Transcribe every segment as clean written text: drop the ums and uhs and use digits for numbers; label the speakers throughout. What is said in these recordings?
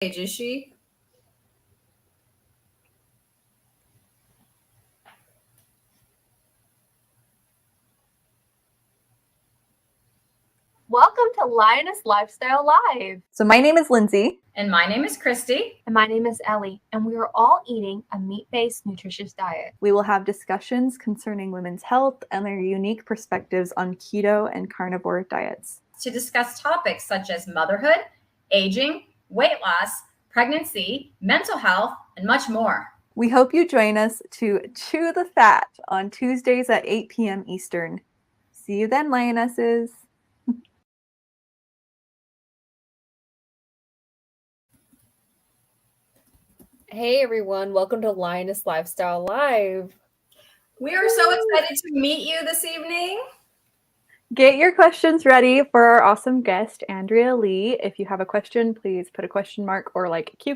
Speaker 1: age is she?
Speaker 2: Welcome to Lioness Lifestyle Live.
Speaker 3: So my name is Lindsay.
Speaker 1: And my name is Christy.
Speaker 2: And my name is Ellie. And we are all eating a meat-based nutritious diet.
Speaker 3: We will have discussions concerning women's health and their unique perspectives on keto and carnivore diets.
Speaker 1: To discuss topics such as motherhood, aging, weight loss, pregnancy, mental health, and much more.
Speaker 3: We hope you join us to Chew the Fat on Tuesdays at 8 p.m. Eastern. See you then, Lionesses.
Speaker 4: Hey everyone, welcome to Lioness Lifestyle Live.
Speaker 1: We are so excited to meet you this evening.
Speaker 3: Get your questions ready for our awesome guest, Andrea Lee. If you have a question, please put a question mark or like Q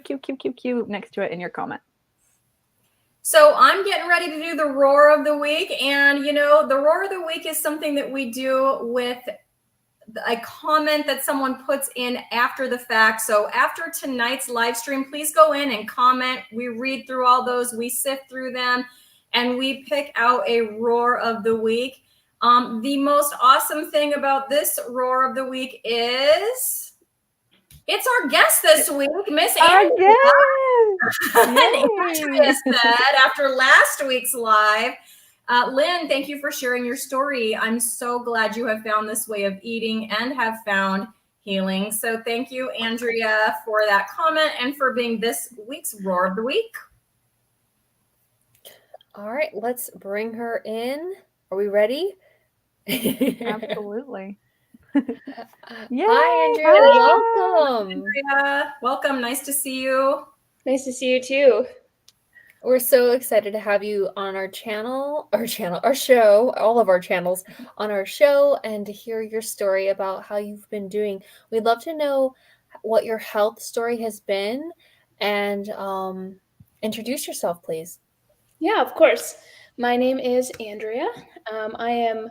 Speaker 3: next to it in your comment.
Speaker 1: So I'm getting ready to do the Roar of the Week. And, you know, the Roar of the Week is something that we do with a comment that someone puts in after the fact. So after tonight's live stream, please go in and comment. We read through all those, we sift through them, and we pick out a Roar of the Week. The most awesome thing about this Roar of the Week is it's our guest this week, Miss Andrea. Andrea said after last week's live, Lynn, thank you for sharing your story. I'm so glad you have found this way of eating and have found healing. So thank you, Andrea, for that comment and for being this week's Roar of the Week.
Speaker 4: All right, let's bring her in. Are we ready?
Speaker 3: Absolutely.
Speaker 4: Hi, Andrea. Welcome.
Speaker 1: Andrea, welcome. Nice to see you.
Speaker 5: Nice to see you too.
Speaker 4: We're so excited to have you on our show, all of our channels on our show, and to hear your story about how you've been doing. We'd love to know what your health story has been, and introduce yourself, please.
Speaker 5: Yeah, of course. My name is Andrea. I am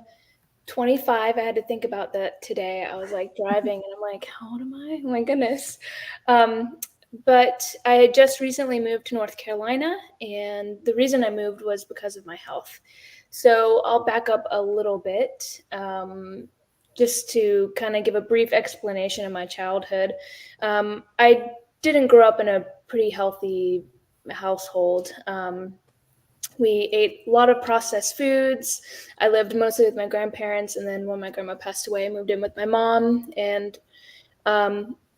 Speaker 5: 25. I had to think about that today. I was like driving and I'm like, how old am I? Oh my goodness. But I had just recently moved to North Carolina, and the reason I moved was because of my health. So I'll back up a little bit just to kind of give a brief explanation of my childhood. I didn't grow up in a pretty healthy household. We ate a lot of processed foods. I lived mostly with my grandparents, and then when my grandma passed away, I moved in with my mom, and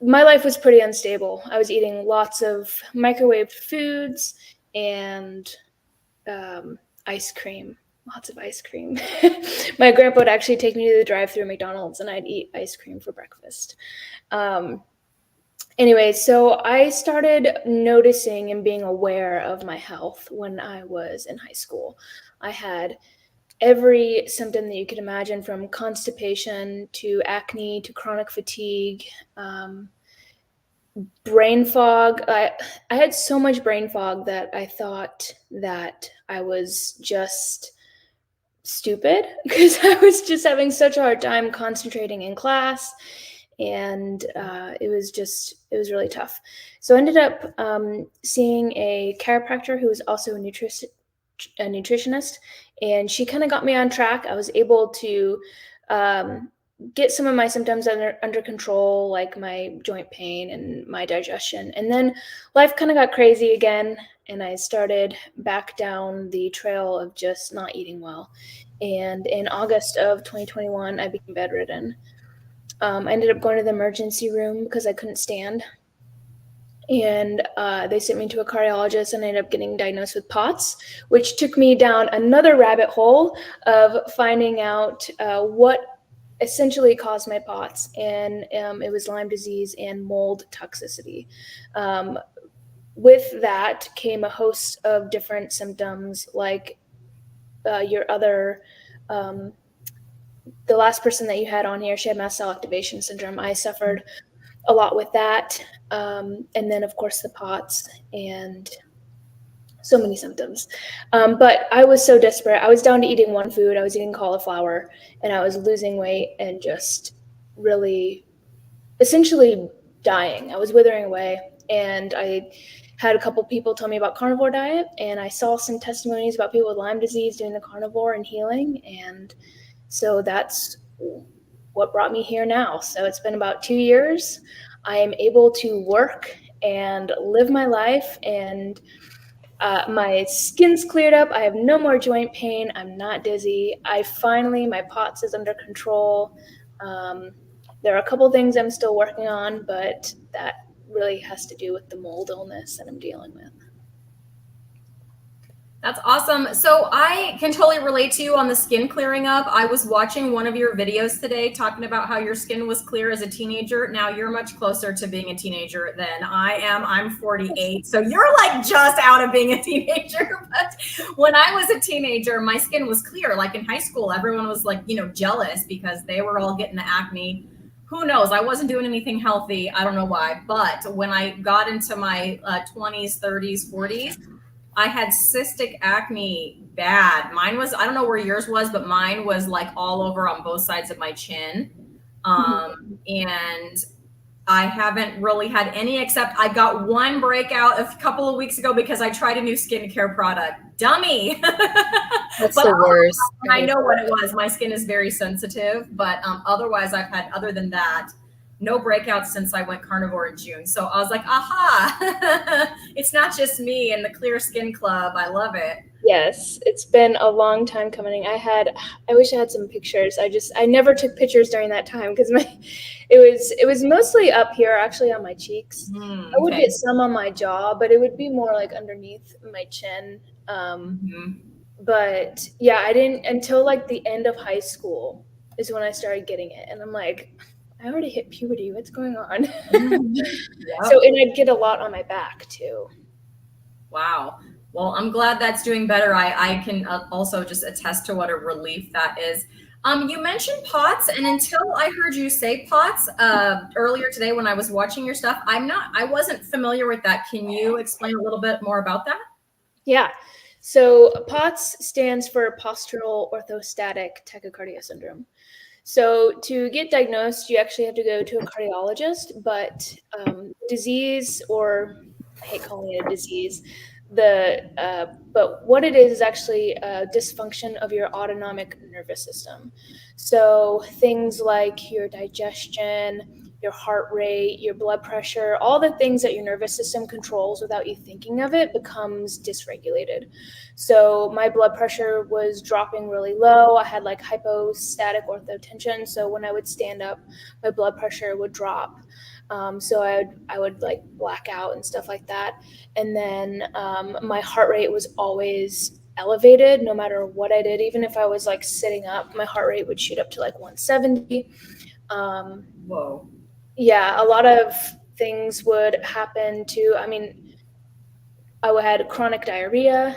Speaker 5: my life was pretty unstable. I was eating lots of microwaved foods and ice cream, lots of ice cream. My grandpa would actually take me to the drive-thru at McDonald's, and I'd eat ice cream for breakfast. Anyway, so I started noticing and being aware of my health when I was in high school. I had every symptom that you could imagine, from constipation to acne to chronic fatigue, brain fog. I had so much brain fog that I thought that I was just stupid because I was just having such a hard time concentrating in class. And it was really tough. So I ended up seeing a chiropractor who was also a nutritionist, and she kind of got me on track. I was able to get some of my symptoms under control, like my joint pain and my digestion. And then life kind of got crazy again, and I started back down the trail of just not eating well. And in August of 2021, I became bedridden. I ended up going to the emergency room because I couldn't stand. And they sent me to a cardiologist, and I ended up getting diagnosed with POTS, which took me down another rabbit hole of finding out what essentially caused my POTS. And it was Lyme disease and mold toxicity. With that came a host of different symptoms, like your other the last person that you had on here, she had mast cell activation syndrome. I suffered a lot with that. And then, of course, the POTS and so many symptoms. But I was so desperate. I was down to eating one food. I was eating cauliflower, and I was losing weight and just really essentially dying. I was withering away. And I had a couple people tell me about carnivore diet, and I saw some testimonies about people with Lyme disease doing the carnivore and healing. And so that's what brought me here now. So it's been about 2 years. I am able to work and live my life, and my skin's cleared up. I have no more joint pain. I'm not dizzy. My POTS is under control. There are a couple things I'm still working on, but that really has to do with the mold illness that I'm dealing with.
Speaker 1: That's awesome. So I can totally relate to you on the skin clearing up. I was watching one of your videos today talking about how your skin was clear as a teenager. Now you're much closer to being a teenager than I am. I'm 48. So you're like just out of being a teenager. But when I was a teenager, my skin was clear. Like in high school, everyone was like, jealous because they were all getting the acne. Who knows? I wasn't doing anything healthy. I don't know why. But when I got into my 20s, 30s, 40s, I had cystic acne bad. Mine was, I don't know where yours was, but mine was like all over on both sides of my chin. And I haven't really had any, except I got one breakout a couple of weeks ago because I tried a new skincare product. Dummy.
Speaker 4: That's
Speaker 1: But
Speaker 4: the worst.
Speaker 1: I know what it was. My skin is very sensitive, but otherwise other than that, no breakouts since I went carnivore in June. So I was like, aha, it's not just me and the Clear Skin Club. I love it.
Speaker 5: Yes, it's been a long time coming. I wish I had some pictures. I never took pictures during that time because it was mostly up here, actually on my cheeks. I would get some on my jaw, but it would be more like underneath my chin. But yeah, I didn't until like the end of high school is when I started getting it. And I'm like, I already hit puberty. What's going on? So, and I'd get a lot on my back too.
Speaker 1: Wow. Well, I'm glad that's doing better. I can also just attest to what a relief that is. You mentioned POTS, and until I heard you say POTS earlier today when I was watching your stuff, I wasn't familiar with that. Can you explain a little bit more about that?
Speaker 5: Yeah. So POTS stands for postural orthostatic tachycardia syndrome. So to get diagnosed, you actually have to go to a cardiologist, but disease, or I hate calling it a disease, but what it is actually a dysfunction of your autonomic nervous system. So things like your digestion, your heart rate, your blood pressure, all the things that your nervous system controls without you thinking of it becomes dysregulated. So my blood pressure was dropping really low. I had like hypostatic orthotension. So when I would stand up, my blood pressure would drop. So I would like black out and stuff like that. And then my heart rate was always elevated no matter what I did. Even if I was like sitting up, my heart rate would shoot up to like 170.
Speaker 1: Whoa.
Speaker 5: Yeah, a lot of things would happen too. I mean, I had chronic diarrhea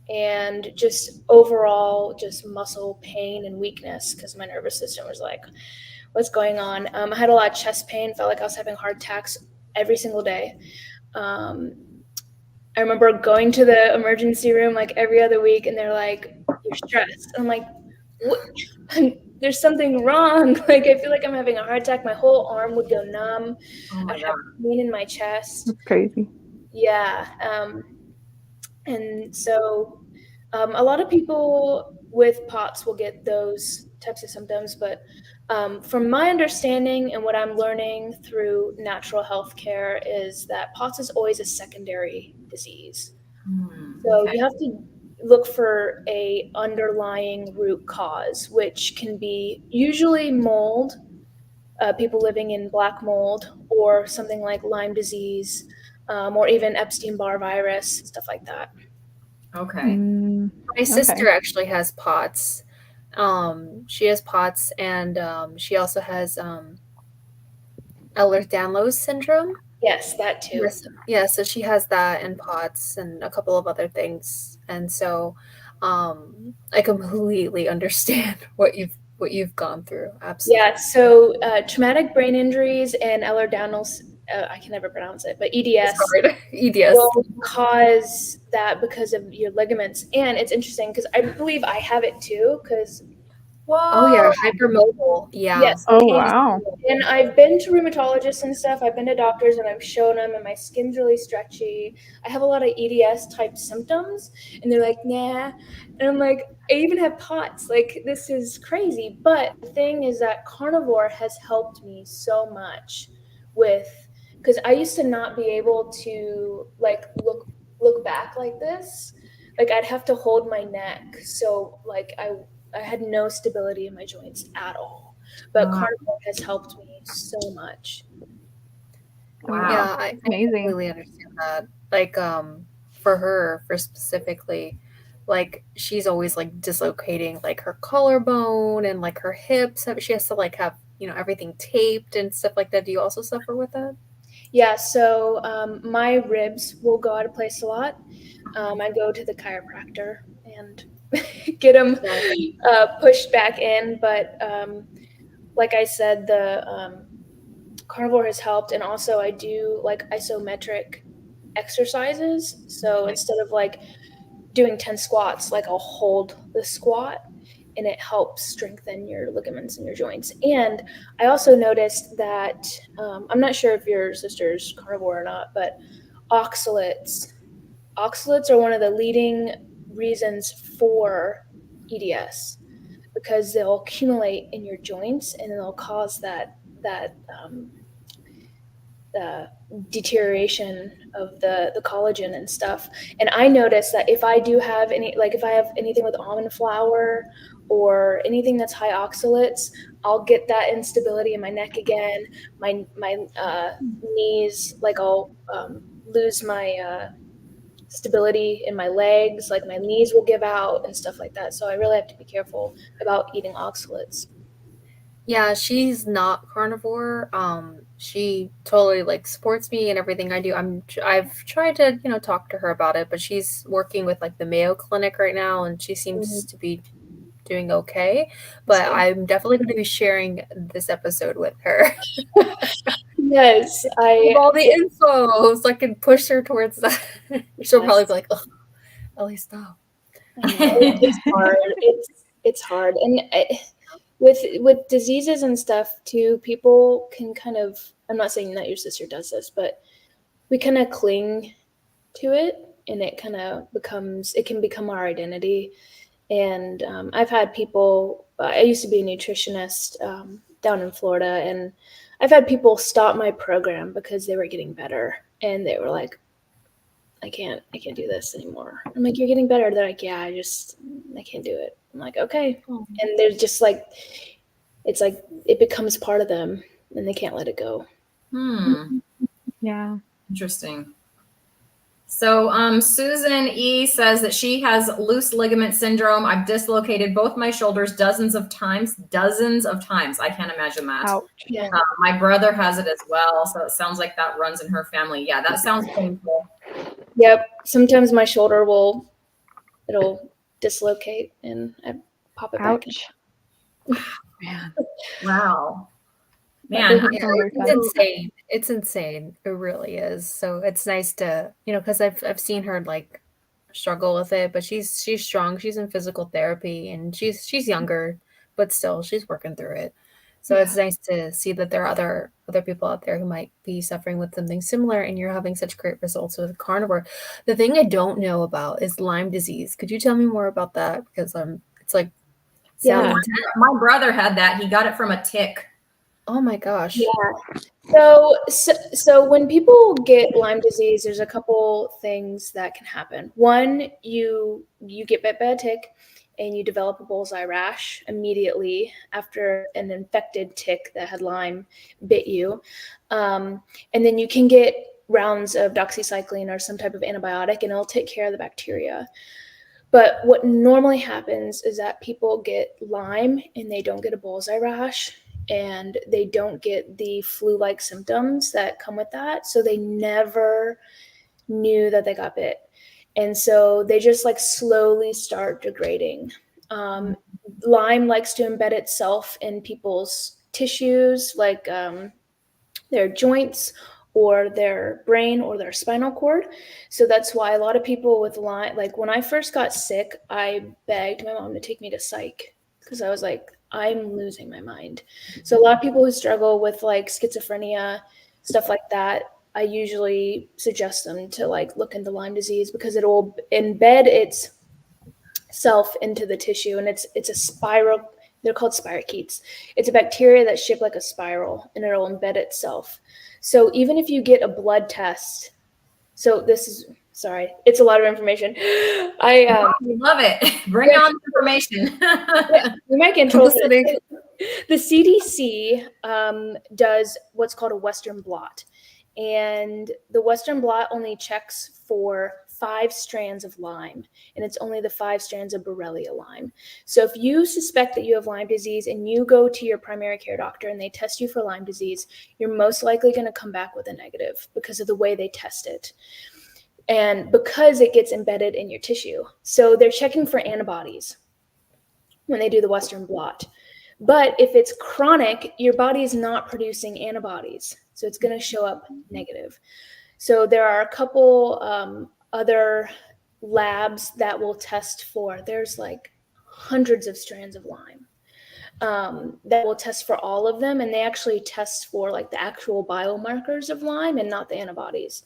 Speaker 5: and just overall just muscle pain and weakness because my nervous system was like, what's going on? I had a lot of chest pain, felt like I was having heart attacks every single day. I remember going to the emergency room like every other week, and they're like, you're stressed. I'm like, what? There's something wrong. Like, I feel like I'm having a heart attack. My whole arm would go numb. I'd have pain in my chest.
Speaker 3: That's crazy.
Speaker 5: Yeah. And so a lot of people with POTS will get those types of symptoms, but from my understanding and what I'm learning through natural health care is that POTS is always a secondary disease. So you have to look for a underlying root cause, which can be usually mold, people living in black mold, or something like Lyme disease, or even Epstein-Barr virus, stuff like that.
Speaker 1: Okay.
Speaker 4: My sister actually has POTS. She has POTS, and she also has Ehlers-Danlos syndrome.
Speaker 5: Yes, that too.
Speaker 4: Yes. Yeah, so she has that and POTS and a couple of other things. And so I completely understand what you've gone through. Absolutely.
Speaker 5: Yeah, so traumatic brain injuries and Ehlers-Danlos, I can never pronounce it, but EDS,
Speaker 4: EDS
Speaker 5: will cause that because of your ligaments. And it's interesting because I believe I have it too, because
Speaker 1: Whoa.
Speaker 4: Oh yeah, hypermobile. Yeah.
Speaker 5: Yes.
Speaker 3: Oh, wow.
Speaker 5: And I've been to rheumatologists and stuff. I've been to doctors and I've shown them, and my skin's really stretchy. I have a lot of EDS type symptoms, and they're like, nah. And I'm like, I even have POTS. Like, this is crazy. But the thing is that carnivore has helped me so much with, because I used to not be able to like look back like this. Like, I'd have to hold my neck. So like I had no stability in my joints at all. But
Speaker 1: Wow.
Speaker 5: carnivore has helped me so much.
Speaker 1: Wow.
Speaker 4: Yeah, I
Speaker 3: Amazing.
Speaker 4: completely understand that. Like, for her, for specifically, like she's always like dislocating like her collarbone and like her hips. She has to like have, everything taped and stuff like that. Do you also suffer with that?
Speaker 5: Yeah, so my ribs will go out of place a lot. I go to the chiropractor and get them pushed back in. But like I said, the carnivore has helped. And also I do like isometric exercises. So instead of like doing 10 squats, like I'll hold the squat, and it helps strengthen your ligaments in your joints. And I also noticed that I'm not sure if your sister's carnivore or not, but oxalates are one of the leading reasons for EDS, because they'll accumulate in your joints and they'll cause that deterioration of the collagen and stuff. And I noticed that if I do have if I have anything with almond flour or anything that's high oxalates, I'll get that instability in my neck again. My knees, like I'll lose my stability in my legs, like my knees will give out and stuff like that. So I really have to be careful about eating oxalates.
Speaker 4: Yeah, she's not carnivore. She totally like supports me and everything I do. I've tried to, talk to her about it, but she's working with like the Mayo Clinic right now and she seems to be doing okay. But I'm definitely going to be sharing this episode with her.
Speaker 5: Yes,
Speaker 4: With all the info so I can push her towards that. She'll probably be like, "Oh, Ellie, stop."
Speaker 5: I know. It's hard. It's hard, and with diseases and stuff too, people can kind of. I'm not saying that your sister does this, but we kind of cling to it, and it kind of becomes. It can become our identity. And I've had people. I used to be a nutritionist down in Florida, and I've had people stop my program because they were getting better, and they were like, I can't do this anymore. I'm like, you're getting better. They're like, yeah, I can't do it. I'm like, okay. And they're just like, it's like, it becomes part of them and they can't let it go.
Speaker 3: Yeah.
Speaker 1: Interesting. So Susan E says that she has loose ligament syndrome. I've dislocated both my shoulders dozens of times. I can't imagine that.
Speaker 3: Ouch.
Speaker 5: Yeah.
Speaker 1: My brother has it as well. So it sounds like that runs in her family. Yeah, that sounds painful.
Speaker 5: Yep. Sometimes my shoulder it'll dislocate and I pop it back in.
Speaker 3: Ouch. Man.
Speaker 1: Wow.
Speaker 3: Man,
Speaker 1: Man,
Speaker 4: It's insane. It's insane. It really is. So it's nice to, because I've seen her like struggle with it, but she's strong. She's in physical therapy and she's younger, but still she's working through it. So it's nice to see that there are other people out there who might be suffering with something similar and you're having such great results with carnivore. The thing I don't know about is Lyme disease. Could you tell me more about that? Because it's like
Speaker 1: my brother had that. He got it from a tick.
Speaker 4: Oh my gosh.
Speaker 5: Yeah. So when people get Lyme disease, there's a couple things that can happen. One, you get bit by a tick and you develop a bullseye rash immediately after an infected tick that had Lyme bit you. And then you can get rounds of doxycycline or some type of antibiotic and it'll take care of the bacteria. But what normally happens is that people get Lyme and they don't get a bullseye rash and they don't get the flu-like symptoms that come with that. So they never knew that they got bit. And so they just like slowly start degrading. Lyme likes to embed itself in people's tissues, like their joints or their brain or their spinal cord. So that's why a lot of people with Lyme, like when I first got sick, I begged my mom to take me to psych because I was like, I'm losing my mind. So a lot of people who struggle with like schizophrenia, stuff like that, I usually suggest them to like look into Lyme disease because it will embed itself into the tissue, and it's a spiral. They're called spirochetes. It's a bacteria that's shaped like a spiral, and it'll embed itself. So even if you get a blood test, so this is sorry, it's a lot of information.
Speaker 1: We love it. Bring on the information.
Speaker 5: We might get in trouble for this. The CDC does what's called a Western blot, and the Western blot only checks for 5 strands of Lyme, and it's only the 5 strands of Borrelia Lyme. So if you suspect that you have Lyme disease and you go to your primary care doctor and they test you for Lyme disease, you're most likely going to come back with a negative because of the way they test it. And because it gets embedded in your tissue. So they're checking for antibodies when they do the Western blot. But if it's chronic, your body is not producing antibodies. So it's going to show up negative. So there are a couple other labs that will test for, there's like hundreds of strands of Lyme that will test for all of them. And they actually test for like the actual biomarkers of Lyme and not the antibodies,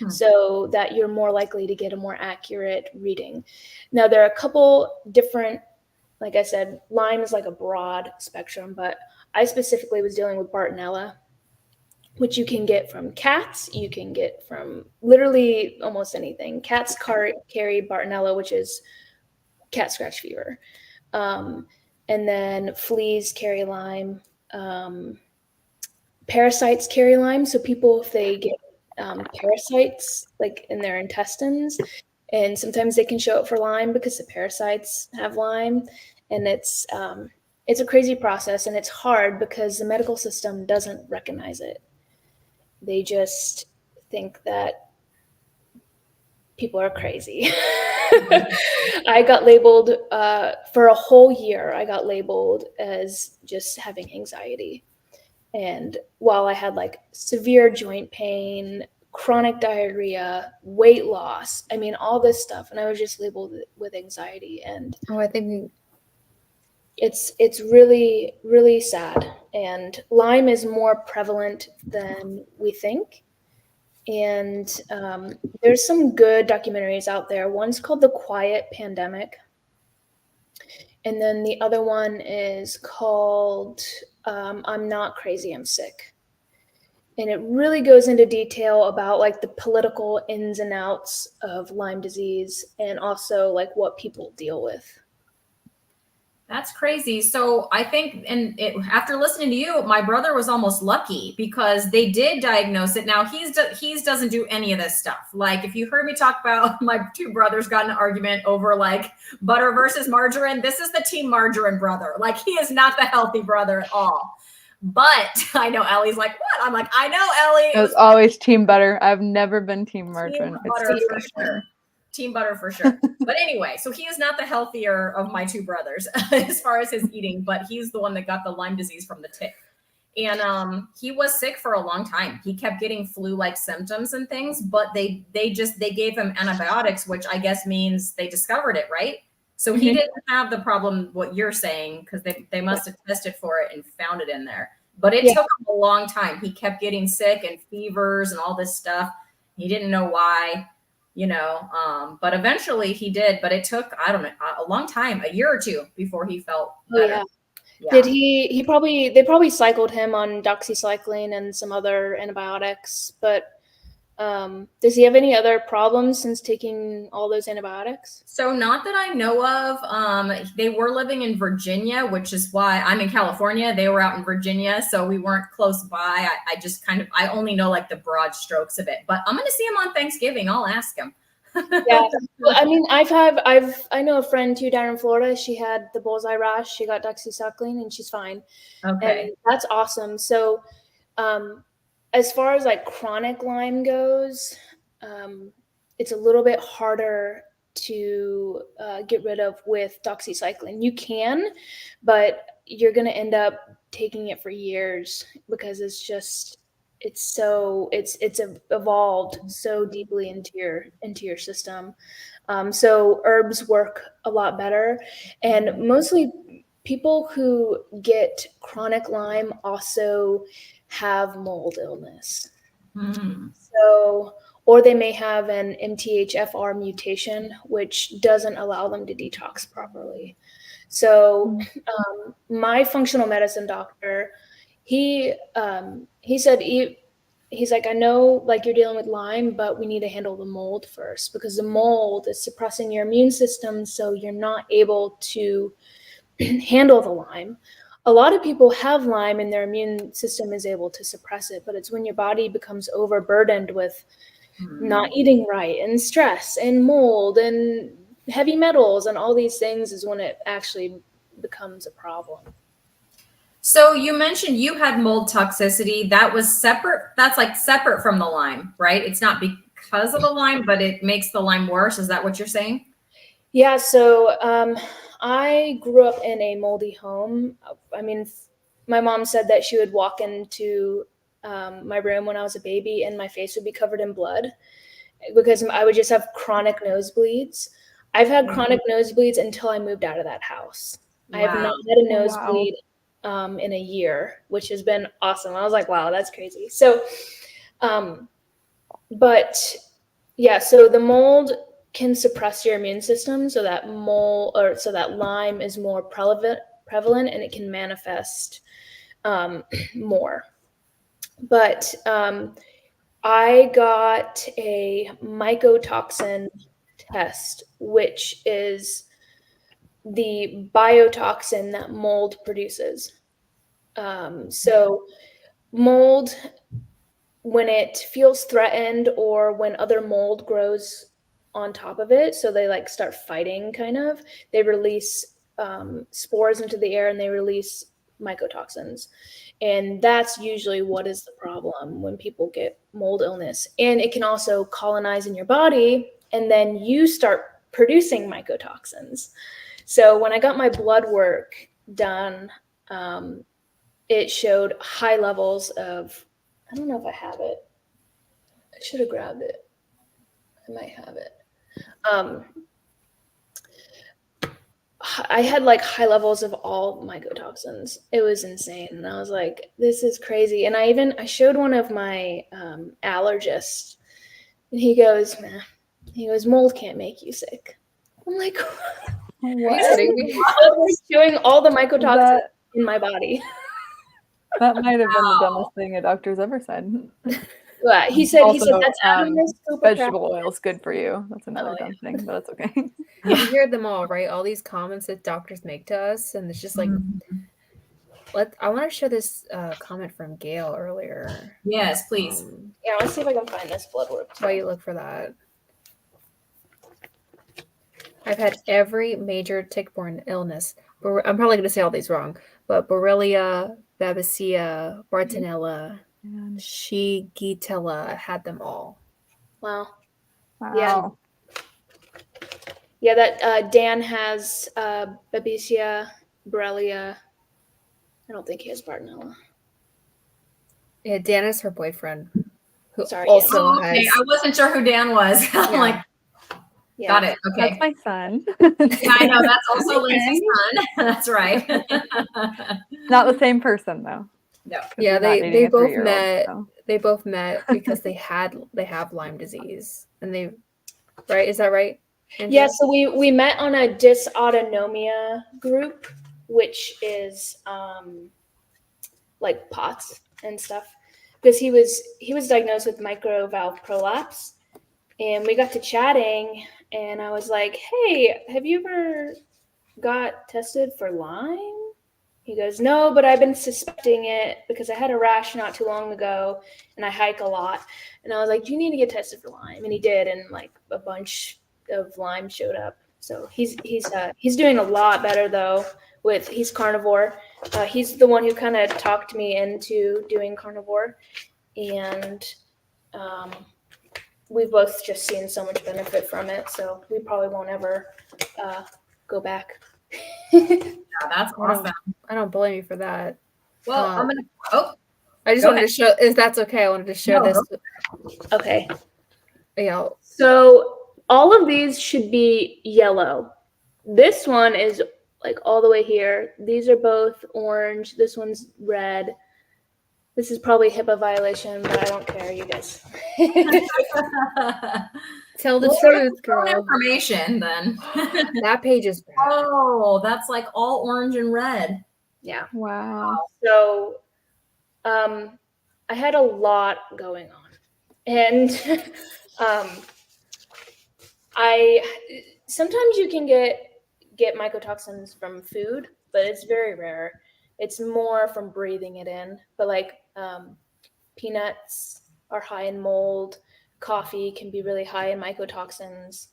Speaker 5: so that you're more likely to get a more accurate reading. Now, there are a couple different, like I said, Lyme is like a broad spectrum, but I specifically was dealing with Bartonella, which you can get from cats. You can get from literally almost anything. Cats carry Bartonella, which is cat scratch fever. And then fleas carry Lyme. Parasites carry Lyme. So people, if they get parasites like in their intestines, and sometimes they can show up for Lyme because the parasites have Lyme. And it's a crazy process, and it's hard because the medical system doesn't recognize it. They just think that people are crazy. I got labeled for a whole year. I got labeled as just having anxiety. And while I had like severe joint pain, chronic diarrhea, weight loss, I mean, all this stuff. And I was just labeled with anxiety. And
Speaker 4: I think
Speaker 5: it's really, really sad. And Lyme is more prevalent than we think. And there's some good documentaries out there. One's called The Quiet Pandemic. And then the other one is called I'm Not Crazy, I'm Sick. And it really goes into detail about like the political ins and outs of Lyme disease and also like what people deal with.
Speaker 1: That's crazy. So I think, after listening to you, my brother was almost lucky because they did diagnose it. Now he's doesn't do any of this stuff. Like if you heard me talk about my 2 brothers got in an argument over like butter versus margarine, this is the team margarine brother. Like he is not the healthy brother at all. But I know Ellie's like, what? I'm like, I know, Ellie.
Speaker 3: It was always team butter. I've never been team margarine.
Speaker 1: Team butter for sure. Team butter for sure. But anyway, so he is not the healthier of my 2 brothers as far as his eating, but he's the one that got the Lyme disease from the tick. And he was sick for a long time. He kept getting flu-like symptoms and things, but they gave him antibiotics, which I guess means they discovered it, right? So he didn't have the problem, what you're saying, because they must have tested for it and found it in there. But it took him a long time. He kept getting sick and fevers and all this stuff. He didn't know why. But eventually he did, but it took, I don't know, a long time, a year or 2 before he felt better.
Speaker 5: Yeah. Did they probably cycled him on doxycycline and some other antibiotics, but does he have any other problems since taking all those antibiotics?
Speaker 1: So not that I know of. They were living in Virginia, which is why I'm in California. They were out in Virginia, so we weren't close by. I just I only know like the broad strokes of it, but I'm going to see him on Thanksgiving. I'll ask him.
Speaker 5: Yeah. Well, I mean, I know a friend too down in Florida. She had the bullseye rash. She got doxycycline and she's fine.
Speaker 1: Okay.
Speaker 5: And that's awesome. So, as far as like chronic Lyme goes, it's a little bit harder to get rid of with doxycycline. You can, but you're going to end up taking it for years because it's evolved so deeply into your system. So herbs work a lot better, and mostly people who get chronic Lyme also have mold illness. So, or they may have an MTHFR mutation, which doesn't allow them to detox properly. So, my functional medicine doctor, he said he's like, I know like you're dealing with Lyme, but we need to handle the mold first, because the mold is suppressing your immune system, so you're not able to handle the Lyme. A lot of people have Lyme and their immune system is able to suppress it, but it's when your body becomes overburdened with not eating right and stress and mold and heavy metals and all these things is when it actually becomes a problem.
Speaker 1: So you mentioned you had mold toxicity. That was separate. That's like separate from the Lyme, right? It's not because of the Lyme, but it makes the Lyme worse. Is that what you're saying?
Speaker 5: Yeah. So I grew up in a moldy home. I mean, my mom said that she would walk into my room when I was a baby and my face would be covered in blood because I would just have chronic nosebleeds. I've had chronic nosebleeds until I moved out of that house. I have not had a nosebleed in a year, which has been awesome. I was like, wow, that's crazy. So, but yeah, so the mold can suppress your immune system, so that Lyme is more prevalent and it can manifest more. But I got a mycotoxin test, which is the biotoxin that mold produces. So mold, when it feels threatened or when other mold grows on top of it, so they like start fighting kind of, they release spores into the air and they release mycotoxins. And that's usually what is the problem when people get mold illness. And it can also colonize in your body and then you start producing mycotoxins. So when I got my blood work done, it showed high levels of, I don't know if I have it. I should have grabbed it. I might have it. I had like high levels of all mycotoxins. It was insane. And I was like, this is crazy. And I showed one of my allergists and he goes, mold can't make you sick. I'm like,
Speaker 3: What?
Speaker 5: showing all the mycotoxins in my body.
Speaker 3: That might have been the dumbest thing a doctor's ever said.
Speaker 5: Yeah, he said that's
Speaker 3: vegetable oil is good for you. That's another dumb thing, but that's okay.
Speaker 4: You hear them all, right? All these comments that doctors make to us, and it's just like, I want to show this comment from Gail earlier.
Speaker 1: Yes, please.
Speaker 5: Yeah, let's see if I can find this blood work.
Speaker 4: While you look for that. I've had every major tick-borne illness. I'm probably going to say all these wrong, but Borrelia, Babesia, Bartonella, Shigella, had them all.
Speaker 5: Wow.
Speaker 3: Wow.
Speaker 5: Yeah, that Dan has Babesia, Borrelia. I don't think he has Bartonella.
Speaker 4: Yeah, Dan is her boyfriend. Who
Speaker 5: Sorry,
Speaker 4: also has.
Speaker 1: Okay, I wasn't sure who Dan was. I'm like, got it. Okay.
Speaker 3: That's my son.
Speaker 1: Yeah, I know. That's also Lindsay's son. That's right.
Speaker 3: Not the same person though.
Speaker 1: No.
Speaker 4: Yeah, they both met.
Speaker 3: So.
Speaker 4: They both met because they have Lyme disease, and right? Is that right? Andrea?
Speaker 5: Yeah, so we met on a dysautonomia group, which is like POTS and stuff, because he was diagnosed with microvalve prolapse, and we got to chatting, and I was like, hey, have you ever got tested for Lyme? He goes, no, but I've been suspecting it because I had a rash not too long ago and I hike a lot. And I was like, you need to get tested for Lyme. And he did, and like a bunch of Lyme showed up. So he's doing a lot better though. He's carnivore. He's the one who kind of talked me into doing carnivore, and we've both just seen so much benefit from it. So we probably won't ever go back.
Speaker 1: Yeah, that's awesome.
Speaker 4: I don't blame you for that.
Speaker 1: Well, I'm gonna. Oh,
Speaker 4: I just wanted to show. If that's okay, I wanted to share this.
Speaker 5: Okay.
Speaker 4: Yeah.
Speaker 5: So all of these should be yellow. This one is like all the way here. These are both orange. This one's red. This is probably HIPAA violation, but I don't care, you guys.
Speaker 4: Tell the
Speaker 1: Well,
Speaker 4: truth,
Speaker 1: Some
Speaker 4: girl.
Speaker 1: information then.
Speaker 4: That page is bad.
Speaker 1: Oh, that's like all orange and red.
Speaker 5: Yeah.
Speaker 3: Wow.
Speaker 5: So I had a lot going on. And I sometimes you can get mycotoxins from food, but it's very rare. It's more from breathing it in. But like peanuts are high in mold. Coffee can be really high in mycotoxins.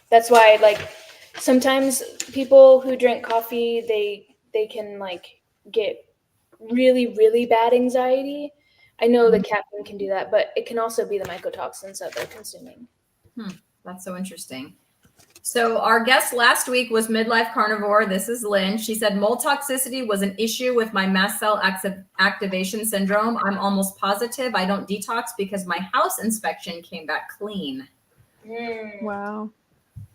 Speaker 5: That's why like sometimes people who drink coffee they can like get really, really bad anxiety. I know the caffeine can do that, but it can also be the mycotoxins that they're consuming.
Speaker 1: That's so interesting. So our guest last week was Midlife Carnivore. This is Lynn. She said mold toxicity was an issue with my mast cell activation syndrome. I'm almost positive I don't detox because my house inspection came back clean.
Speaker 3: Wow.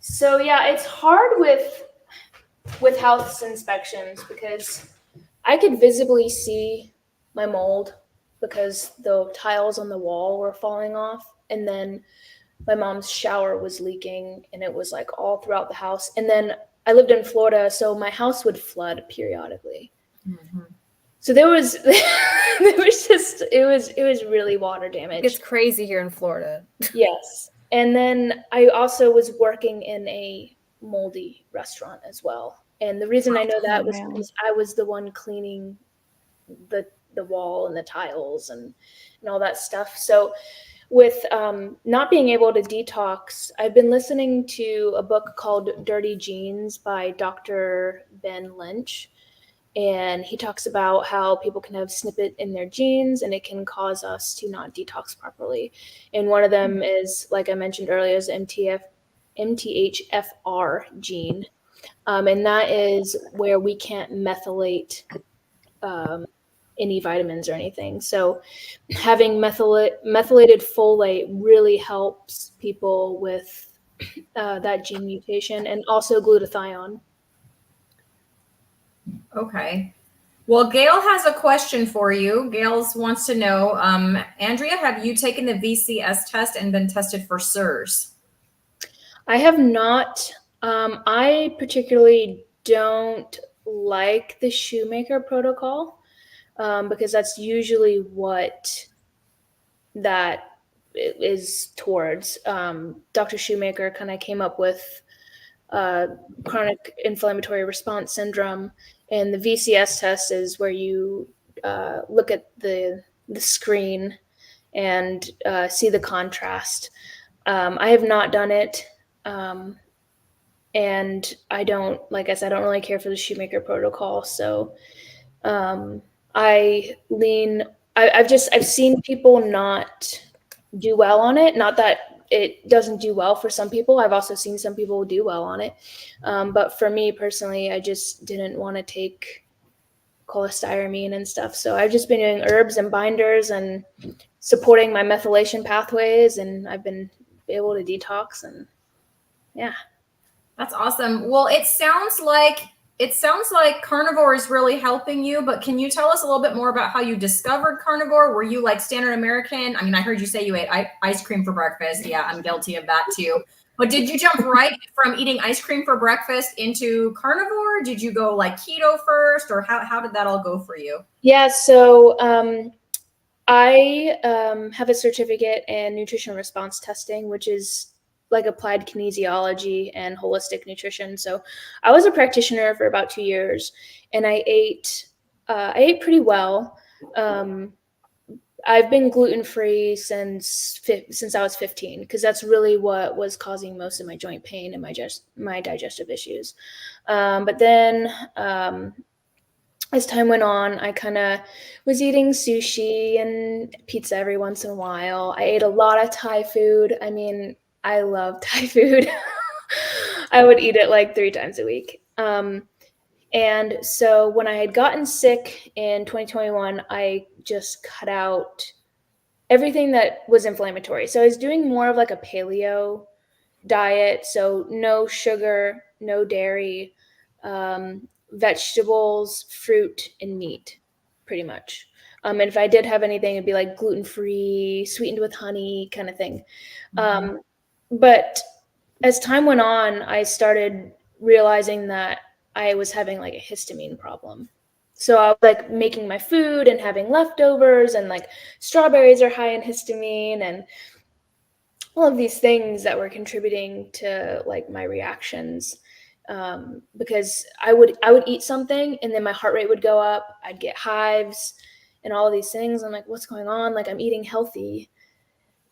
Speaker 5: So yeah, it's hard with house inspections because I could visibly see my mold because the tiles on the wall were falling off, and then my mom's shower was leaking and it was like all throughout the house. And then I lived in Florida, so my house would flood periodically.
Speaker 1: Mm-hmm.
Speaker 5: So there was it was really water damage.
Speaker 4: It's crazy here in Florida.
Speaker 5: Yes. And then I also was working in a moldy restaurant as well. And the reason I know that was
Speaker 3: man.
Speaker 5: because I was the one cleaning the wall and the tiles and all that stuff. So with not being able to detox, I've been listening to a book called Dirty Genes by Dr. Ben Lynch. And he talks about how people can have snippet in their genes and it can cause us to not detox properly. And one of them is, like I mentioned earlier, is MTHFR gene. And that is where we can't methylate any vitamins or anything. So having methylated folate really helps people with that gene mutation, and also glutathione.
Speaker 1: Okay. Well, Gail has a question for you. Gail wants to know, Andrea, have you taken the VCS test and been tested for SIRS?
Speaker 5: I have not. I particularly don't like the Shoemaker protocol because that's usually what that is towards. Dr. Shoemaker kind of came up with chronic inflammatory response syndrome, and the VCS test is where you look at the screen and see the contrast. I have not done it. And I don't, like I said, I don't really care for the Shoemaker protocol. So I've seen people not do well on it. Not that it doesn't do well for some people. I've also seen some people do well on it. But for me personally, I just didn't want to take cholestyramine and stuff. So I've just been doing herbs and binders and supporting my methylation pathways, and I've been able to detox, and yeah.
Speaker 1: That's awesome. Well, it sounds like carnivore is really helping you, but can you tell us a little bit more about how you discovered carnivore? Were you like standard American? I mean, I heard you say you ate ice cream for breakfast. Yeah, I'm guilty of that too. But did you jump right from eating ice cream for breakfast into carnivore? Did you go like keto first, or how did that all go for you?
Speaker 5: Yeah, so I have a certificate in nutrition response testing, which is like applied kinesiology and holistic nutrition. So I was a practitioner for about 2 years, and I ate pretty well. I've been gluten-free since I was 15, because that's really what was causing most of my joint pain and my digestive issues. But then as time went on, I kind of was eating sushi and pizza every once in a while. I ate a lot of Thai food. I mean, I love Thai food. I would eat it like 3 times a week. And so when I had gotten sick in 2021, I just cut out everything that was inflammatory. So I was doing more of like a paleo diet. So no sugar, no dairy, vegetables, fruit, and meat, pretty much. And if I did have anything, it'd be like gluten-free, sweetened with honey kind of thing. But as time went on, I started realizing that I was having like a histamine problem. So I was like making my food and having leftovers, and like strawberries are high in histamine, and all of these things that were contributing to like my reactions. Because I would eat something and then my heart rate would go up, I'd get hives and all of these things. I'm like, what's going on? Like, I'm eating healthy.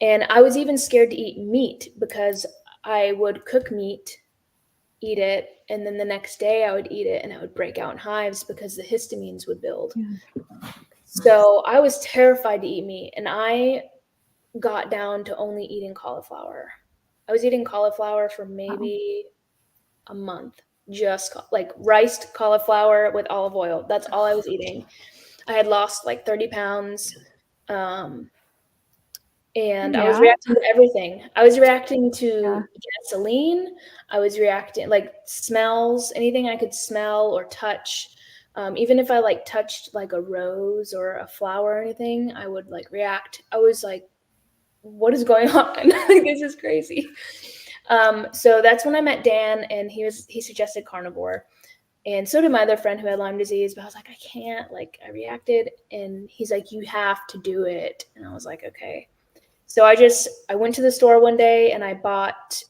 Speaker 5: And I was even scared to eat meat because I would cook meat, eat it, and then the next day I would eat it and I would break out in hives because the histamines would build. So I was terrified to eat meat, and I got down to only eating cauliflower. I was eating cauliflower for maybe a month, just like riced cauliflower with olive oil. That's all I was eating. I had lost like 30 pounds. And I was reacting to everything. I was reacting to gasoline. I was reacting like smells, anything I could smell or touch. Even if I like touched like a rose or a flower or anything, I would like react. I was like, what is going on? This is crazy. So that's when I met Dan, and he suggested carnivore. And so did my other friend who had Lyme disease, but I was like, I can't, like, I reacted, and he's like, you have to do it. And I was like, okay. So I went to the store one day and I bought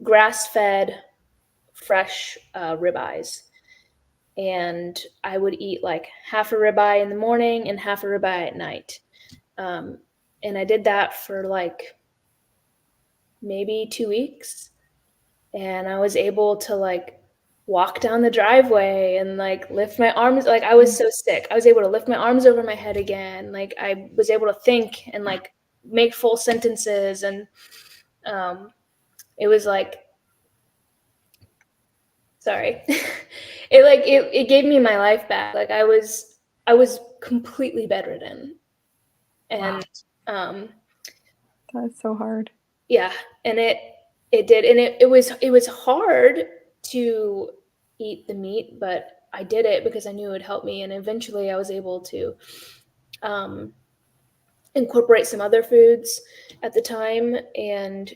Speaker 5: grass-fed fresh ribeyes. And I would eat like half a ribeye in the morning and half a ribeye at night. And I did that for like maybe 2 weeks. And I was able to like walk down the driveway and like lift my arms. Like, I was so sick. I was able to lift my arms over my head again. Like, I was able to think and like make full sentences. And it was like, sorry. it gave me my life back. Like, I was completely bedridden. And
Speaker 3: That's so hard.
Speaker 5: yeah, and it did, and it was hard to eat the meat, but I did it because I knew it would help me, and eventually I was able to incorporate some other foods at the time, and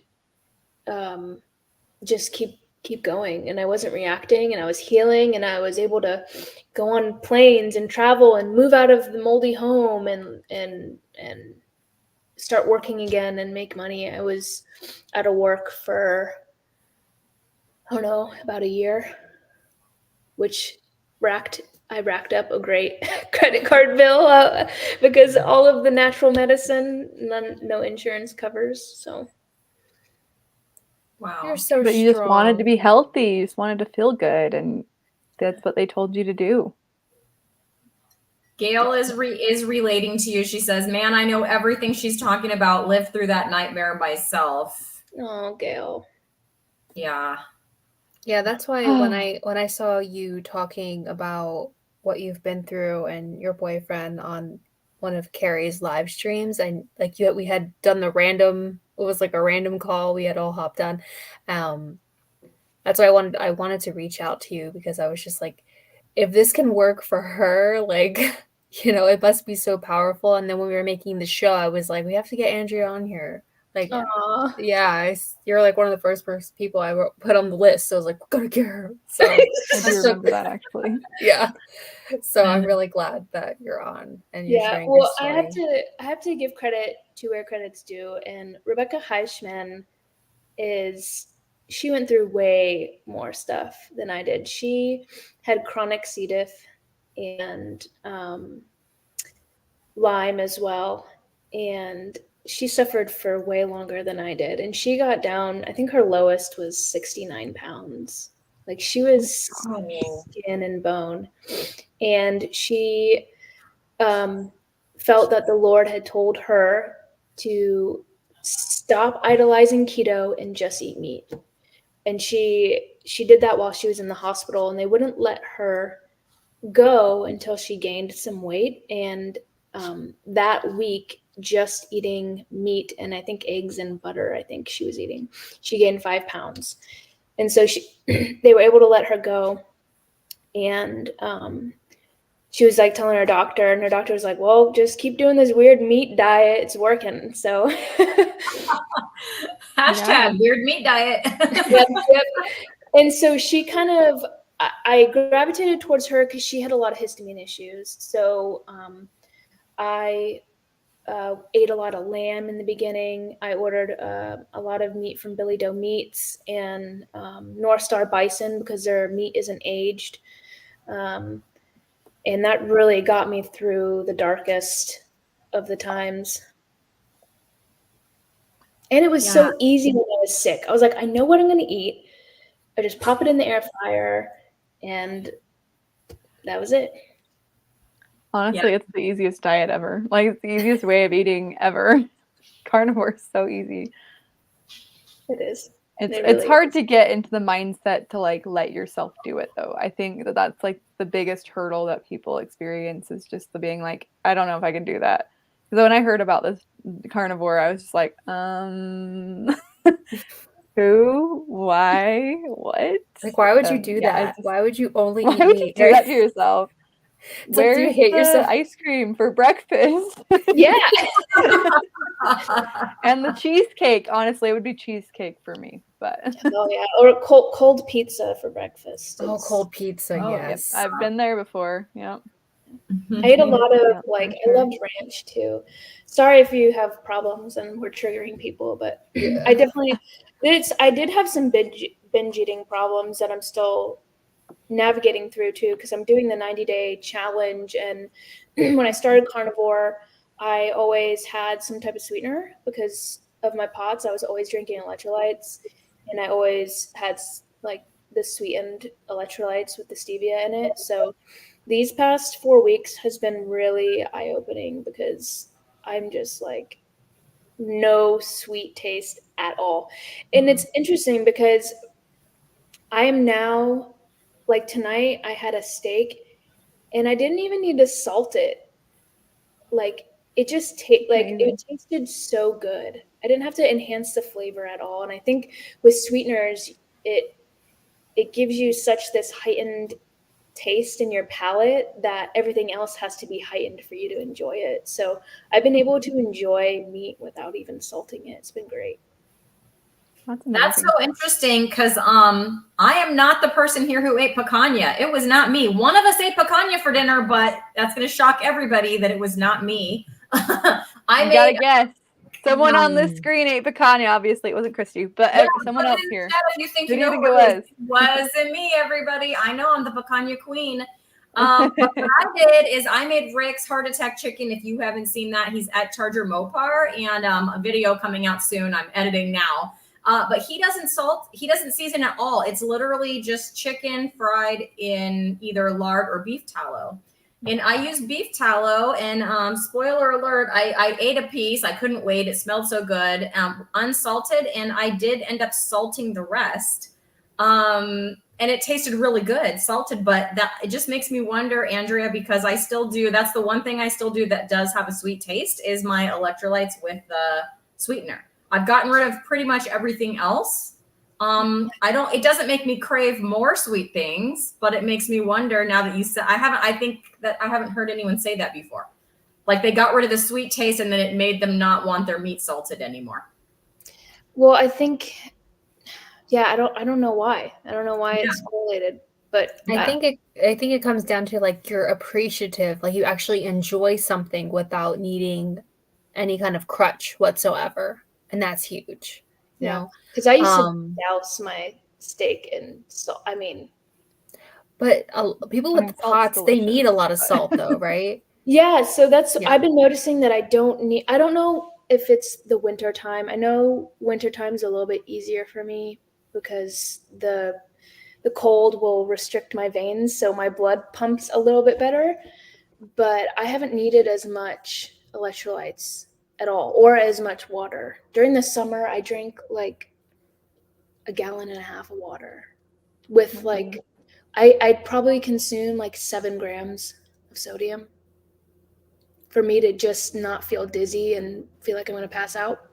Speaker 5: just keep going. And I wasn't reacting, and I was healing, and I was able to go on planes and travel and move out of the moldy home and start working again and make money. I was out of work for, I don't know, about a year, which I racked up a great credit card bill because all of the natural medicine, no insurance covers. So
Speaker 1: Wow.
Speaker 4: You're so
Speaker 3: But
Speaker 4: strong.
Speaker 3: you just wanted to be healthy. You just wanted to feel good, and that's what they told you to do.
Speaker 1: Gail is relating to you. She says, "Man, I know everything she's talking about. Lived through that nightmare myself."
Speaker 5: Oh, Gail.
Speaker 1: Yeah.
Speaker 4: Yeah, that's why when I saw you talking about what you've been through and your boyfriend on one of Carrie's live streams, and like we had done it was like a random call we had all hopped on. That's why I wanted to reach out to you, because I was just like, if this can work for her, like, it must be so powerful. And then when we were making the show, I was like, we have to get Andrea on here. Like,
Speaker 5: Aww.
Speaker 4: yeah, you're like one of the first people I put on the list. So I was like, gotta get her. So
Speaker 3: I do remember that, actually.
Speaker 4: yeah. So I'm really glad that you're on and you're sharing your
Speaker 5: well,
Speaker 4: story.
Speaker 5: I have to give credit to where credit's due. And Rebecca Heischman she went through way more stuff than I did. She had chronic C. diff and Lyme as well. And she suffered for way longer than I did. And she got down, I think her lowest was 69 pounds. Like, she was skin and bone. And she felt that the Lord had told her to stop idolizing keto and just eat meat. And she did that while she was in the hospital, and they wouldn't let her go until she gained some weight. And that week, just eating meat and I think eggs and butter, I think she was eating, she gained 5 pounds. And so they were able to let her go. And she was like telling her doctor, and her doctor was like, well, just keep doing this weird meat diet. It's working. So
Speaker 1: Hashtag weird meat diet.
Speaker 5: yep. And so she kind of, I gravitated towards her because she had a lot of histamine issues. So I ate a lot of lamb in the beginning. I ordered a lot of meat from Billy Doe Meats and North Star Bison because their meat isn't aged. And that really got me through the darkest of the times. And it was so easy when I was sick. I was like, I know what I'm going to eat. I just pop it in the air fryer, and that was it.
Speaker 3: Honestly, it's the easiest diet ever. Like, it's the easiest way of eating ever. Carnivore is so easy.
Speaker 5: It is.
Speaker 3: It's hard to get into the mindset to like let yourself do it though. I think that's like the biggest hurdle that people experience is just the being like, I don't know if I can do that. Because when I heard about this carnivore, I was just like, who, why, what?
Speaker 4: Like, why would you do that? Why would you only eat meat?
Speaker 3: Do that to yourself?
Speaker 4: It's like, do you hate yourself?
Speaker 3: Ice cream for breakfast?
Speaker 5: Yeah.
Speaker 3: And the cheesecake. Honestly, it would be cheesecake for me. But
Speaker 5: oh yeah, or cold pizza for breakfast.
Speaker 4: Oh, cold pizza, yes.
Speaker 3: Yep. I've been there before. Yeah.
Speaker 5: I ate a lot of I loved ranch too. Sorry if you have problems and we're triggering people, but I definitely I did have some binge eating problems that I'm still navigating through too, because I'm doing the 90-day challenge. And when I started carnivore, I always had some type of sweetener because of my POTS. I was always drinking electrolytes, and I always had like the sweetened electrolytes with the stevia in it. So these past 4 weeks has been really eye-opening because I'm just like no sweet taste at all. And it's interesting because I am now, like tonight I had a steak and I didn't even need to salt it. Like it just it tasted so good. I didn't have to enhance the flavor at all. And I think with sweeteners, it gives you such this heightened taste in your palate that everything else has to be heightened for you to enjoy it. So I've been able to enjoy meat without even salting it. It's been great.
Speaker 1: That's so interesting because I am not the person here who ate picanha. It was not me. One of us ate picanha for dinner, but that's going to shock everybody that it was not me.
Speaker 3: Gotta guess. Someone on the screen ate picanha. Obviously, it wasn't Christy, but someone else here.
Speaker 1: You think you know who it wasn't me, everybody. I know I'm the picanha queen. What I did is I made Rick's heart attack chicken. If you haven't seen that, he's at Charger Mopar, and a video coming out soon. I'm editing now. But he doesn't salt, he doesn't season at all. It's literally just chicken fried in either lard or beef tallow. And I use beef tallow, and spoiler alert, I ate a piece. I couldn't wait. It smelled so good, unsalted, and I did end up salting the rest. And it tasted really good, salted, but that it just makes me wonder, Andrea, because I still do, that's the one thing I still do that does have a sweet taste is my electrolytes with the sweetener. I've gotten rid of pretty much everything else. It doesn't make me crave more sweet things, but it makes me wonder now that you said, I think that I haven't heard anyone say that before. Like they got rid of the sweet taste and then it made them not want their meat salted anymore.
Speaker 5: Well, I think, I don't know why. I don't know why it's correlated, but
Speaker 4: I think it comes down to like you're appreciative, like you actually enjoy something without needing any kind of crutch whatsoever. And that's huge. You know?
Speaker 5: Because I used to douse my steak in salt. I mean,
Speaker 4: but people with POTS, they need a lot of salt though, right?
Speaker 5: Yeah. So I've been noticing that I don't know if it's the winter time. I know winter time is a little bit easier for me because the cold will restrict my veins. So my blood pumps a little bit better, but I haven't needed as much electrolytes at all or as much water. During the summer, I drink like a gallon and a half of water with I'd probably consume like 7 grams of sodium for me to just not feel dizzy and feel like I'm going to pass out.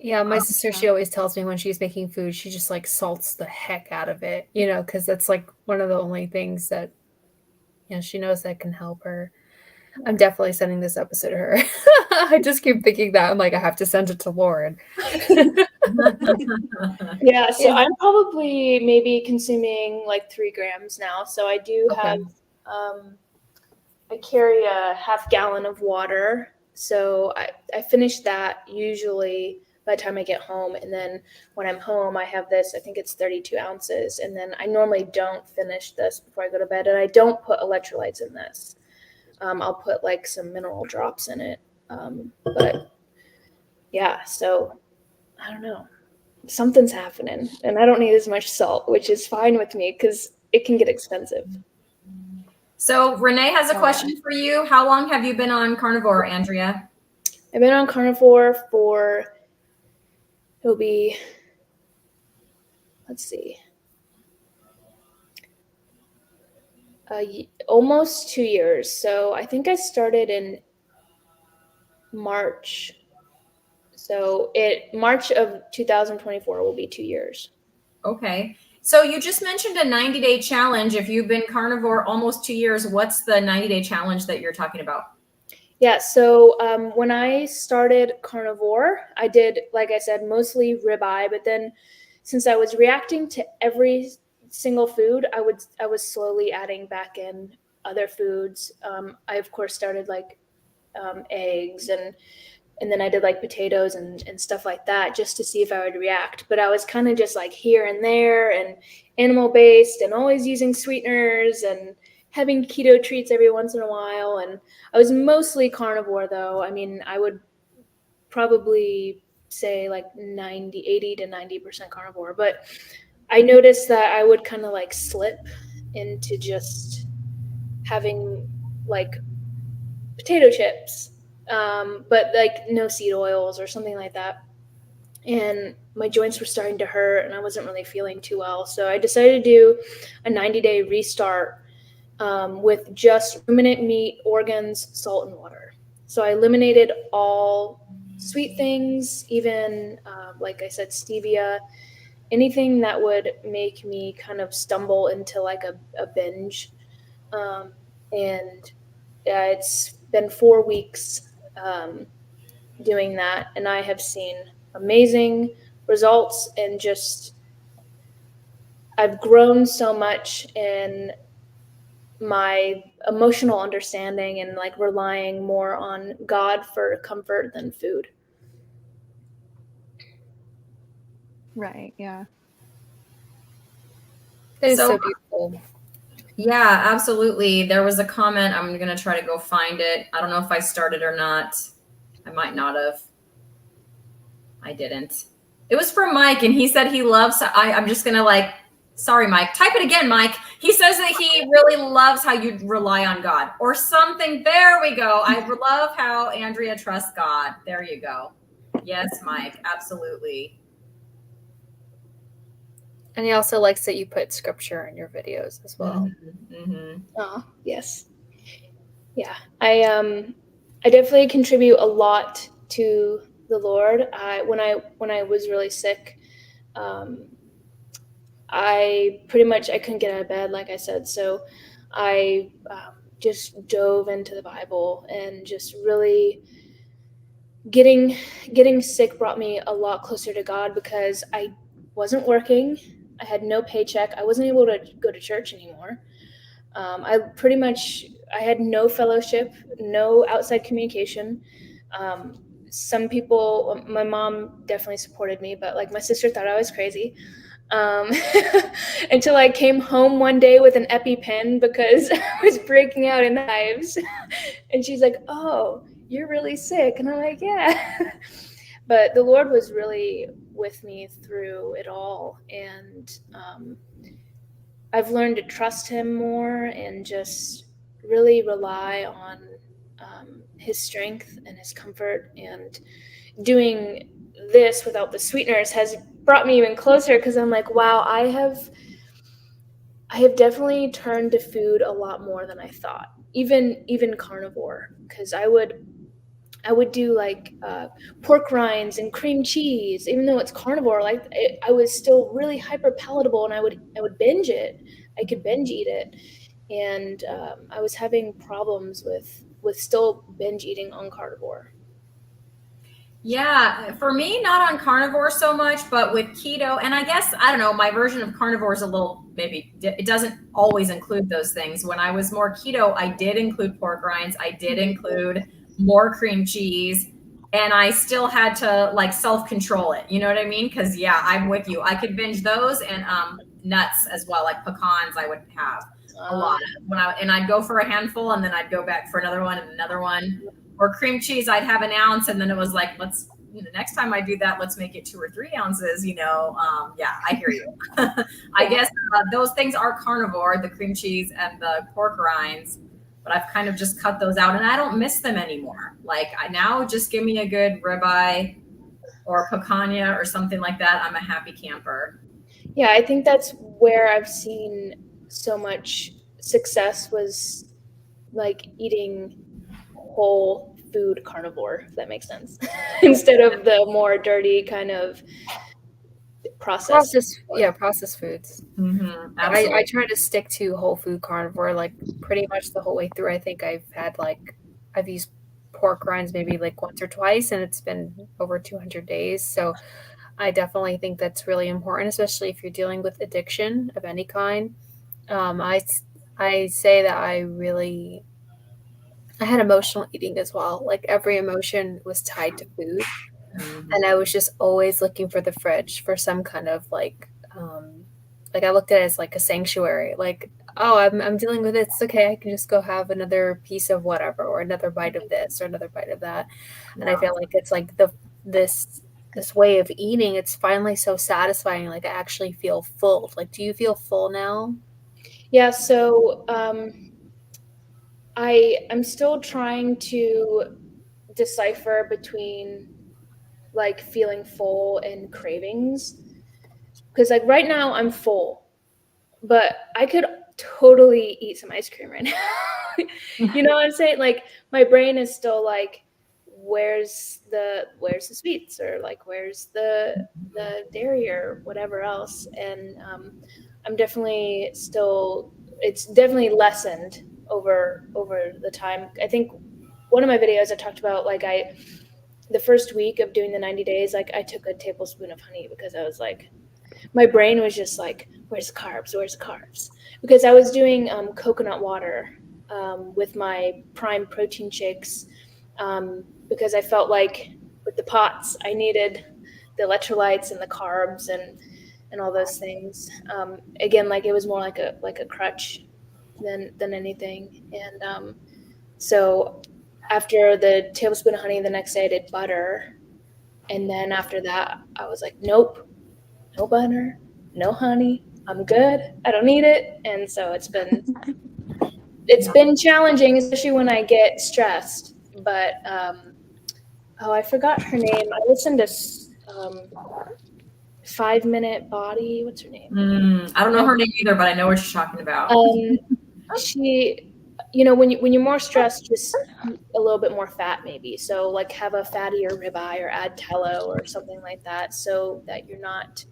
Speaker 4: Yeah, my sister, she always tells me when she's making food, she just like salts the heck out of it, because that's like one of the only things that, she knows that can help her. I'm definitely sending this episode to her. I just keep thinking that. I'm like, I have to send it to Lauren.
Speaker 5: Yeah, so
Speaker 4: Yeah.
Speaker 5: I'm probably maybe consuming like 3 grams now. So I do
Speaker 4: Okay.
Speaker 5: have, I carry a half gallon of water. So I finish that usually by the time I get home. And then when I'm home, I have this, I think it's 32 ounces. And then I normally don't finish this before I go to bed. And I don't put electrolytes in this. I'll put like some mineral drops in it. But yeah, so I don't know. Something's happening. And I don't need as much salt, which is fine with me because it can get expensive.
Speaker 1: So Renee has a question for you. How long have you been on carnivore, Andrea?
Speaker 5: I've been on carnivore for, it'll be, let's see, almost 2 years. So I think I started in March. So March of 2024 will be 2 years.
Speaker 1: Okay. So you just mentioned a 90-day challenge. If you've been carnivore almost 2 years, what's the 90-day challenge that you're talking about?
Speaker 5: Yeah, so when I started carnivore, I did, like I said, mostly ribeye, but then since I was reacting to every single food, I was slowly adding back in other foods. I of course started like eggs and then I did like potatoes and stuff like that just to see if I would react. But I was kind of just like here and there and animal based and always using sweeteners and having keto treats every once in a while. And I was mostly carnivore though. I mean, I would probably say like 80 to 90% carnivore. But I noticed that I would kind of like slip into just having like potato chips, but like no seed oils or something like that. And my joints were starting to hurt and I wasn't really feeling too well. So I decided to do a 90-day restart with just ruminant meat, organs, salt, and water. So I eliminated all sweet things, even like I said, stevia, anything that would make me kind of stumble into like a binge. And it's been 4 weeks doing that, and I have seen amazing results and just I've grown so much in my emotional understanding and like relying more on God for comfort than food.
Speaker 3: Right. Yeah.
Speaker 4: That is
Speaker 1: So-
Speaker 4: so beautiful.
Speaker 1: Yeah, absolutely. There was a comment. I'm going to try to go find it. I don't know if I started or not. I might not have. I didn't. It was from Mike, and he said he loves. I'm just going to sorry, Mike. Type it again, Mike. He says that he really loves how you rely on God or something. There we go. I love how Andrea trusts God. There you go. Yes, Mike. Absolutely.
Speaker 4: And he also likes that you put scripture in your videos as well.
Speaker 1: Mm-hmm.
Speaker 5: Oh, yes. Yeah. I definitely contribute a lot to the Lord. When I was really sick, I couldn't get out of bed, like I said. So I just dove into the Bible and just really getting sick brought me a lot closer to God because I wasn't working. I had no paycheck. I wasn't able to go to church anymore. I had no fellowship, no outside communication. Some people, my mom definitely supported me, but like my sister thought I was crazy. Until I came home one day with an EpiPen because I was breaking out in hives. And she's like, "Oh, you're really sick." And I'm like, "Yeah." But the Lord was really with me through it all. And I've learned to trust him more and just really rely on his strength and his comfort. And doing this without the sweeteners has brought me even closer because I'm like, wow, I have definitely turned to food a lot more than I thought. Even carnivore, because I would I would do like pork rinds and cream cheese, even though it's carnivore. Like I was still really hyper palatable, and I would binge it. I could binge eat it, and I was having problems with still binge eating on carnivore.
Speaker 1: Yeah, for me, not on carnivore so much, but with keto. And I guess, I don't know, my version of carnivore is a little, maybe it doesn't always include those things. When I was more keto, I did include pork rinds, I did include more cream cheese, and I still had to like self control it. You know what I mean? Because, yeah, I'm with you. I could binge those and nuts as well, like pecans, I would have a lot of and I'd go for a handful and then I'd go back for another one and another one. Or cream cheese, I'd have an ounce, and then it was like, let's, next time I do that, let's make it 2 or 3 ounces. Yeah, I hear you. I guess those things are carnivore, the cream cheese and the pork rinds, but I've kind of just cut those out, and I don't miss them anymore. Like I now just give me a good ribeye or picanha or something like that. I'm a happy camper.
Speaker 5: Yeah, I think that's where I've seen so much success was like eating whole food carnivore, if that makes sense, instead of the more dirty kind of processed
Speaker 4: Processed foods.
Speaker 1: Mm-hmm,
Speaker 4: I try to stick to whole food carnivore like pretty much the whole way through. I think I've used pork rinds maybe like once or twice, and it's been over 200 days. So I definitely think that's really important, especially if you're dealing with addiction of any kind. I say that I had emotional eating as well. Like every emotion was tied to food. And I was just always looking for the fridge for some kind of like I looked at it as like a sanctuary. Like, oh, I'm dealing with it. It's okay. I can just go have another piece of whatever, or another bite of this, or another bite of that. And I feel like it's like this way of eating. It's finally so satisfying. Like I actually feel full. Like, do you feel full now?
Speaker 5: Yeah, so I'm still trying to decipher between like feeling full and cravings, because like right now I'm full, but I could totally eat some ice cream right now. You know what I'm saying? Like my brain is still like, where's the sweets, or like where's the dairy or whatever else. And I'm definitely still, it's definitely lessened over the time. I think one of my videos I talked about, like the first week of doing the 90 days, like I took a tablespoon of honey because I was like, my brain was just like, where's the carbs? Where's the carbs? Because I was doing coconut water with my prime protein shakes, because I felt like with the pots, I needed the electrolytes and the carbs and all those things. Again, like it was more like a crutch than anything. And so after the tablespoon of honey, the next day I did butter. And then after that, I was like, nope, no butter, no honey. I'm good. I don't need it. And so it's been challenging, especially when I get stressed. But oh, I forgot her name. I listened to 5 Minute Body. What's her name?
Speaker 1: I don't know her name either, but I know what you're talking about.
Speaker 5: She, when you're more stressed, just eat a little bit more fat, maybe. So like have a fattier ribeye or add tallow or something like that, so that you're not,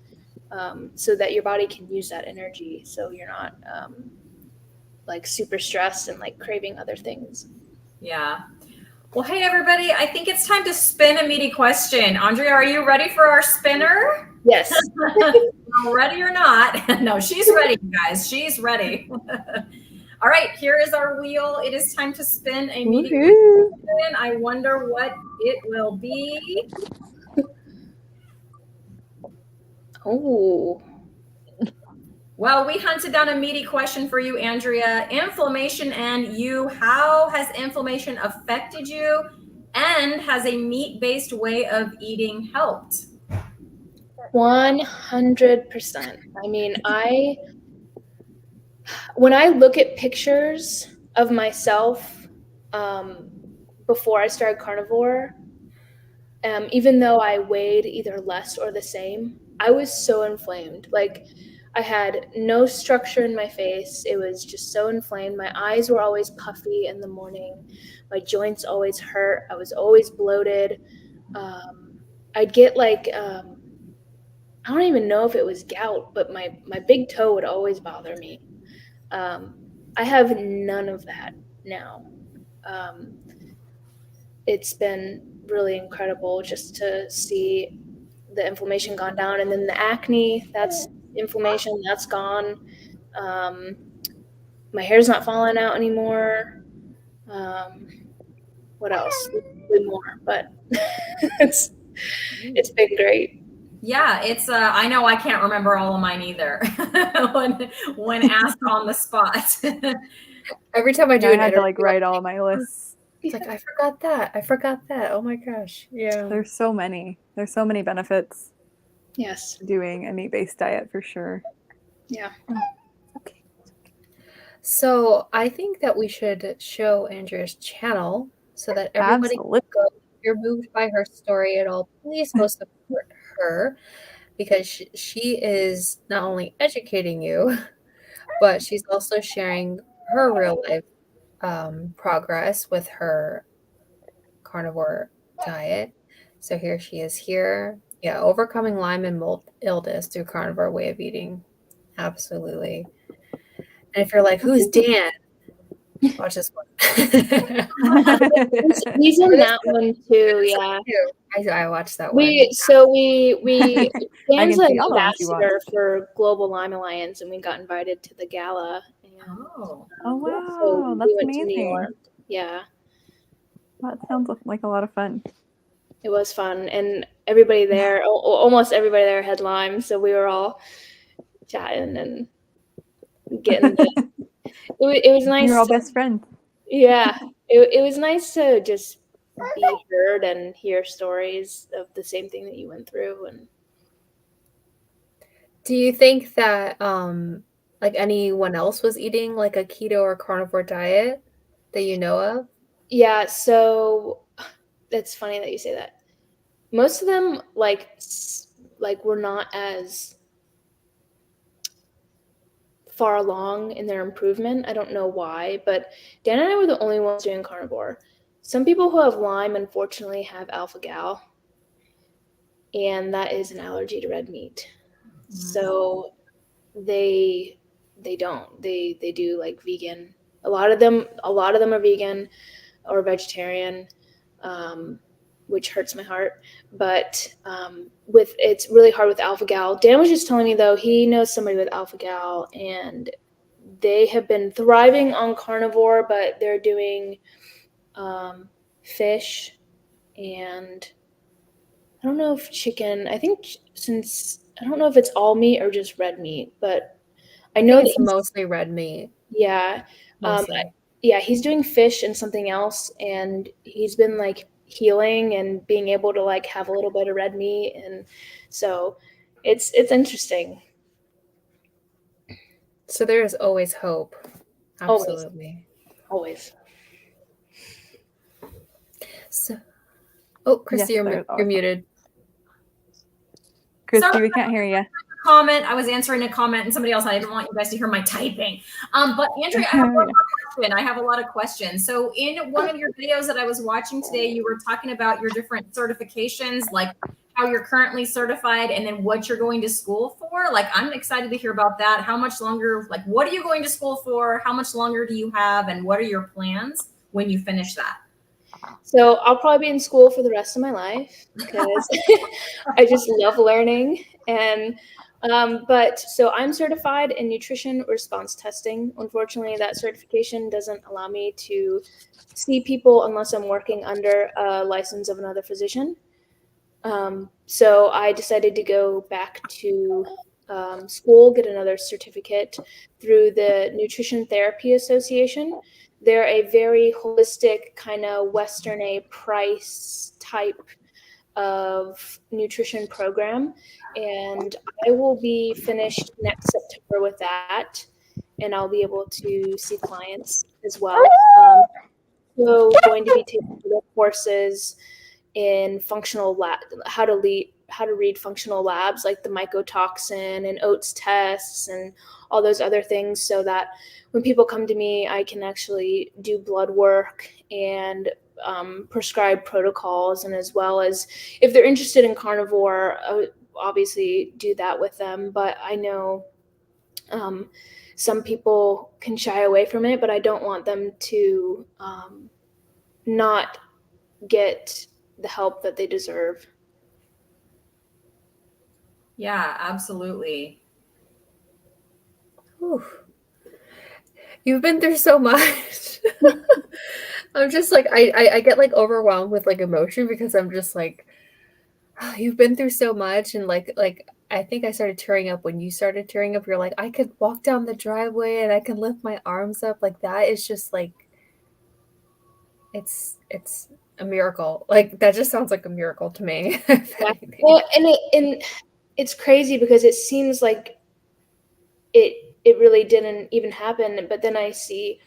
Speaker 5: so that your body can use that energy. So you're not like super stressed and like craving other things.
Speaker 1: Yeah. Well, hey, everybody, I think it's time to spin a meaty question. Andrea, are you ready for our spinner?
Speaker 5: Yes.
Speaker 1: Ready or not? No, she's ready, you guys. She's ready. All right, here is our wheel. It is time to spin a meaty question. I wonder what it will be.
Speaker 5: Oh.
Speaker 1: Well, we hunted down a meaty question for you, Andrea. Inflammation and you. How has inflammation affected you? And has a meat-based way of eating helped?
Speaker 5: 100%. I mean, when I look at pictures of myself before I started carnivore, even though I weighed either less or the same, I was so inflamed. Like I had no structure in my face. It was just so inflamed. My eyes were always puffy in the morning. My joints always hurt. I was always bloated. I'd get like I don't even know if it was gout, but my big toe would always bother me. I have none of that now. It's been really incredible just to see the inflammation gone down, and then the acne, that's inflammation, that's gone. My hair's not falling out anymore. What else? More, but it's been great.
Speaker 1: Yeah, it's I know I can't remember all of mine either when asked on the spot.
Speaker 4: Every time I do
Speaker 3: I
Speaker 4: an
Speaker 3: had to
Speaker 4: interview,
Speaker 3: like write all my lists.
Speaker 4: it's like I forgot that. I forgot that. Oh my gosh. Yeah.
Speaker 3: There's so many. There's so many benefits
Speaker 5: Yes.
Speaker 3: to doing a meat-based diet for sure.
Speaker 5: Yeah.
Speaker 3: Okay.
Speaker 4: So I think that we should show Andrea's channel so that everybody
Speaker 3: Absolutely.
Speaker 4: can go. If you're moved by her story at all, please go support her because she is not only educating you, but she's also sharing her real life progress with her carnivore diet. So here she is here. Yeah, overcoming Lyme and mold illness through carnivore way of eating. Absolutely. And if you're like, who's Dan? Watch this one.
Speaker 5: He's in that one too, yeah.
Speaker 4: I watched that one.
Speaker 5: We Dan's
Speaker 3: can
Speaker 5: an
Speaker 3: see all the ones you
Speaker 5: ambassador for Global Lyme Alliance, and we got invited to the gala. And
Speaker 1: Oh.
Speaker 3: Oh
Speaker 5: so
Speaker 3: wow,
Speaker 5: we
Speaker 3: that's
Speaker 5: went to New
Speaker 3: amazing.
Speaker 5: York. Yeah,
Speaker 3: That sounds like a lot of fun.
Speaker 5: it was fun, and everybody there, almost everybody there had Lyme, so we were all chatting and getting. It was nice.
Speaker 3: You're all best friends.
Speaker 5: Yeah, it was nice to just be heard and hear stories of the same thing that you went through. And
Speaker 4: Do you think that like anyone else was eating like a keto or carnivore diet that you know of?
Speaker 5: yeah, so it's funny that you say that. Most of them like were not as far along in their improvement. I don't know why, but Dan and I were the only ones doing carnivore. Some people who have Lyme unfortunately have alpha gal, and that is an allergy to red meat. So they don't. They do like vegan. A lot of them are vegan or vegetarian, which hurts my heart. But with it's really hard with alpha gal. Dan was just telling me though he knows somebody with alpha gal, and they have been thriving on carnivore, but they're doing fish and I don't know if chicken. I think I don't know if it's all meat or just red meat, but I know
Speaker 4: It's
Speaker 5: that
Speaker 4: mostly red meat.
Speaker 5: yeah.
Speaker 4: Mostly.
Speaker 5: Yeah, he's doing fish and something else, and he's been like healing and being able to like have a little bit of red meat, and so it's interesting.
Speaker 4: So there is always hope.
Speaker 5: Always.
Speaker 4: Absolutely.
Speaker 5: Always.
Speaker 4: So, oh, Christy,
Speaker 3: Yes,
Speaker 4: you're
Speaker 3: there's always hope.
Speaker 4: muted.
Speaker 3: Christy,
Speaker 1: Sorry.
Speaker 3: we can't hear you.
Speaker 1: Comment. I was answering a comment and somebody else. I didn't want you guys to hear my typing. But Andrea, I have one more question. I have a lot of questions. So in one of your videos that I was watching today, you were talking about your different certifications, like how you're currently certified and then what you're going to school for. Like, I'm excited to hear about that. How much longer, like, what are you going to school for? How much longer do you have? And what are your plans when you finish that?
Speaker 5: So I'll probably be in school for the rest of my life because I just love learning. And but so I'm certified in nutrition response testing. Unfortunately, that certification doesn't allow me to see people unless I'm working under a license of another physician. So I decided to go back to school, get another certificate through the Nutrition Therapy Association. They're a very holistic kind of Western A price type of nutrition program, and I will be finished next September with that, and I'll be able to see clients as well. So going to be taking the courses in functional how to to read functional labs like the mycotoxin and oats tests and all those other things, so that when people come to me, I can actually do blood work and prescribe protocols, and as well as if they're interested in carnivore, obviously do that with them. But I know some people can shy away from it, but I don't want them to not get the help that they deserve.
Speaker 1: Yeah, absolutely.
Speaker 4: Whew. You've been through so much. I'm just like I get like overwhelmed with like emotion because I'm just like you've been through so much, and like I think I started tearing up when you started tearing up. You're like, I could walk down the driveway and I can lift my arms up. Like that is just like it's a miracle. Like that just sounds like a miracle to me.
Speaker 5: Yeah. Well, and it's crazy because it seems like it really didn't even happen, but then I see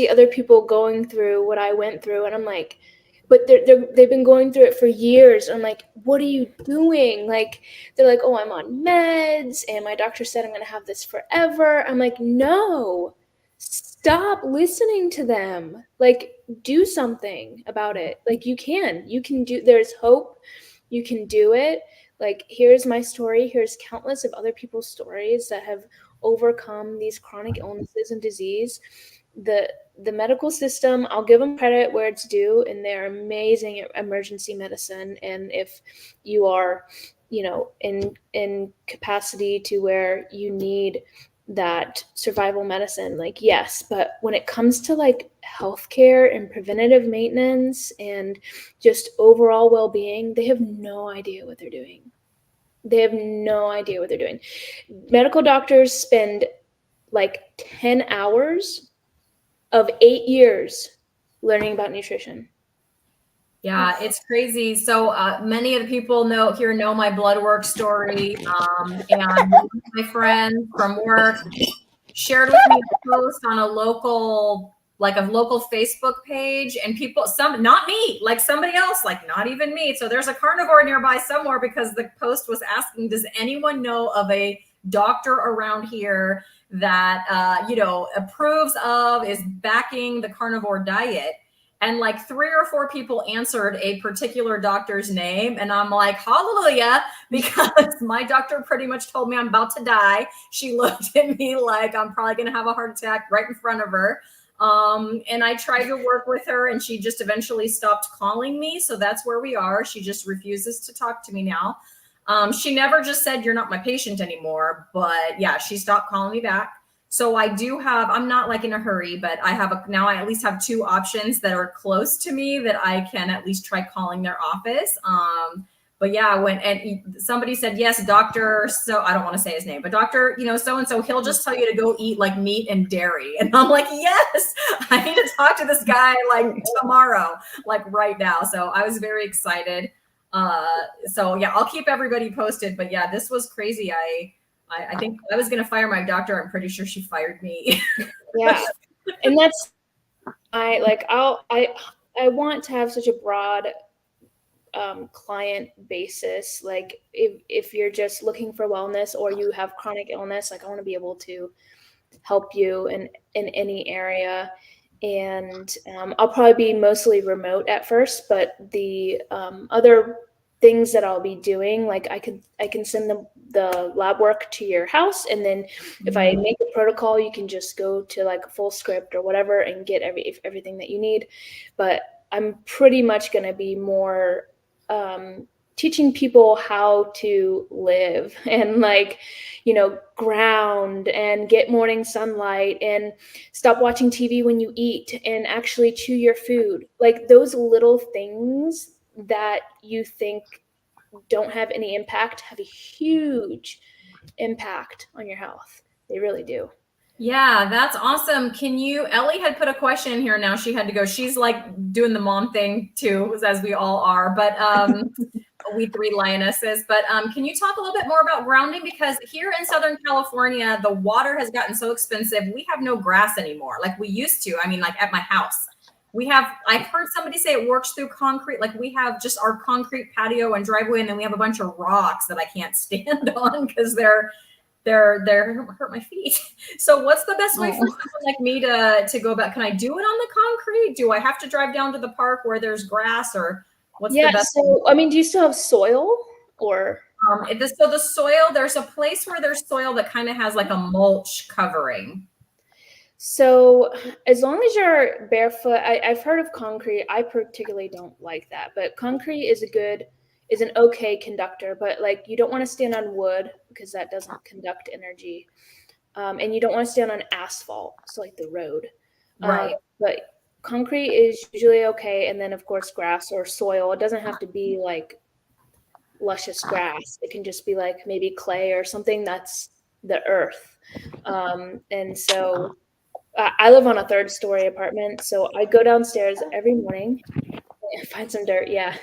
Speaker 5: other people going through what I went through, and I'm like, but they've been going through it for years. I'm like, what are you doing? Like, they're like, oh, I'm on meds and my doctor said I'm going to have this forever. I'm like, no, stop listening to them. Like, do something about it. Like, you can do, there's hope. You can do it. Like, here's my story. Here's countless of other people's stories that have overcome these chronic illnesses and disease. The medical system, I'll give them credit where it's due, and they're amazing at emergency medicine. And if you are, in capacity to where you need that survival medicine, like, yes, but when it comes to like healthcare and preventative maintenance and just overall well-being, they have no idea what they're doing. They have no idea what they're doing. Medical doctors spend like 10 hours of 8 years learning about nutrition.
Speaker 1: Yeah, it's crazy. So many of the people know my blood work story, and my friend from work shared with me a post on a local Facebook page, and people, not me, like somebody else, like not even me. So there's a carnivore nearby somewhere, because the post was asking, does anyone know of a doctor around here that approves of, is backing the carnivore diet? And like 3 or 4 people answered a particular doctor's name. And I'm like, hallelujah, because my doctor pretty much told me I'm about to die. She looked at me like I'm probably going to have a heart attack right in front of her. And I tried to work with her, and she just eventually stopped calling me. So that's where we are. She just refuses to talk to me now. She never just said, you're not my patient anymore. But yeah, she stopped calling me back. So I do have, I'm not like in a hurry, but I have now I at least have 2 options that are close to me that I can at least try calling their office. But yeah, and somebody said, yes, doctor, so I don't want to say his name, but doctor, so-and-so, he'll just tell you to go eat like meat and dairy. And I'm like, yes, I need to talk to this guy like tomorrow, like right now. So I was very excited. So yeah, I'll keep everybody posted, but yeah, this was crazy. I think I was going to fire my doctor. I'm pretty sure she fired me.
Speaker 5: Yeah. And that's, I want to have such a broad client basis. Like if you're just looking for wellness or you have chronic illness, like I want to be able to help you in any area. And I'll probably be mostly remote at first, but the other things that I'll be doing, like I can send the lab work to your house, and then if I make a protocol, you can just go to like a full script or whatever and get everything that you need. But I'm pretty much going to be more teaching people how to live and ground and get morning sunlight and stop watching TV when you eat and actually chew your food. Like those little things that you think don't have any impact have a huge impact on your health. They really do.
Speaker 1: Yeah, that's awesome. Ellie had put a question in here. Now she had to go. She's like doing the mom thing too, as we all are, but we 3 lionesses. But can you talk a little bit more about grounding? Because here in Southern California, the water has gotten so expensive. We have no grass anymore like we used to. I mean, like at my house. I've heard somebody say it works through concrete. Like we have just our concrete patio and driveway, and then we have a bunch of rocks that I can't stand on because they're hurt my feet. So what's the best way for someone like me to go back? Can I do it on the concrete? Do I have to drive down to the park where there's grass, or what's the best?
Speaker 5: So I mean, do you still have soil or?
Speaker 1: So the soil, there's a place where there's soil that kind of has like a mulch covering.
Speaker 5: So as long as you're barefoot, I've heard of concrete. I particularly don't like that, but concrete is an okay conductor, but like you don't want to stand on wood because that doesn't conduct energy. And you don't want to stand on asphalt, so like the road.
Speaker 1: Right.
Speaker 5: But concrete is usually okay. And then of course grass or soil. It doesn't have to be like luscious grass. It can just be like maybe clay or something that's the earth. And so I live on a 3rd-story apartment, so I go downstairs every morning and find some dirt. Yeah,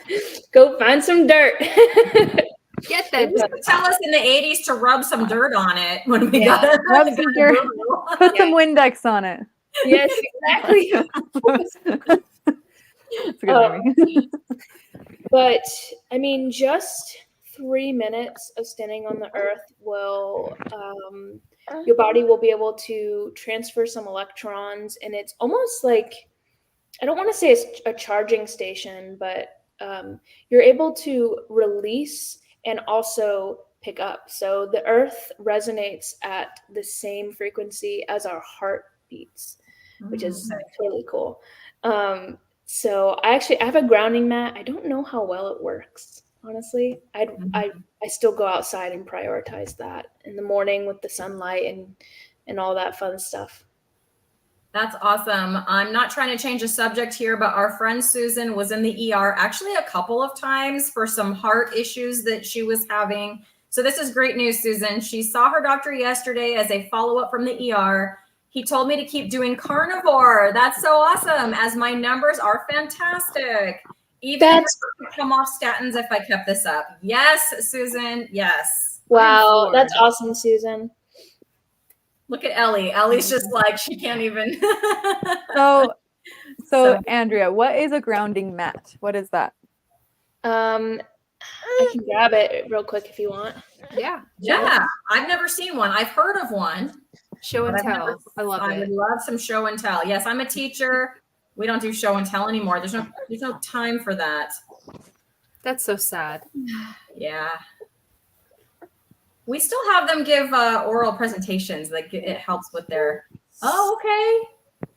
Speaker 5: go find some dirt.
Speaker 2: Get that.
Speaker 1: Tell us in the 80s to rub some dirt on it when we got
Speaker 3: Rub some dirt. Put some Windex on it.
Speaker 5: Yes, exactly.
Speaker 3: It's a good movie.
Speaker 5: But I mean, just 3 minutes of standing on the earth will your body will be able to transfer some electrons, and it's almost like, I don't want to say it's a charging station, but you're able to release and also pick up. So the earth resonates at the same frequency as our heart beats, which is really cool. So I have a grounding mat. I don't know how well it works, honestly. I still go outside and prioritize that in the morning with the sunlight and all that fun stuff.
Speaker 1: That's awesome. I'm not trying to change the subject here, but our friend Susan was in the ER actually a couple of times for some heart issues that she was having. So this is great news, Susan. She saw her doctor yesterday as a follow-up from the ER. He told me to keep doing carnivore. That's so awesome, as my numbers are fantastic. Even if I could come off statins if I kept this up. Yes, Susan. Yes.
Speaker 5: Wow, that's awesome, Susan.
Speaker 1: Look at Ellie. Ellie's just like, she can't even.
Speaker 3: So Andrea, what is a grounding mat? What is that?
Speaker 5: I can grab it real quick if you want.
Speaker 2: Yeah.
Speaker 1: Yeah. I've never seen one. I've heard of one.
Speaker 2: Show and tell. I love it.
Speaker 1: I would love some show and tell. Yes, I'm a teacher. We don't do show and tell anymore. There's no time for that.
Speaker 2: That's so sad.
Speaker 1: Yeah. We still have them give oral presentations. Like it helps with their. Oh, okay.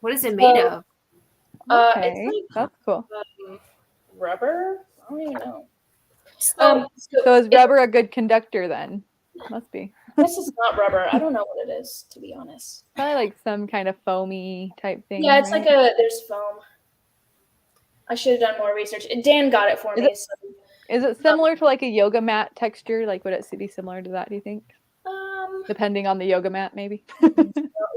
Speaker 2: What is it made of?
Speaker 3: Okay,
Speaker 5: It's like,
Speaker 3: that's cool.
Speaker 5: rubber. I don't even know.
Speaker 3: So is rubber a good conductor then? Must be.
Speaker 5: This is not rubber. I don't know what it is, to be honest.
Speaker 3: Probably like some kind of foamy type thing.
Speaker 5: Yeah, it's
Speaker 3: right?
Speaker 5: like there's foam. I should have done more research. Dan got it for me.
Speaker 3: Is it similar to like a yoga mat texture? Like would it be similar to that, do you think? Depending on the yoga mat, maybe?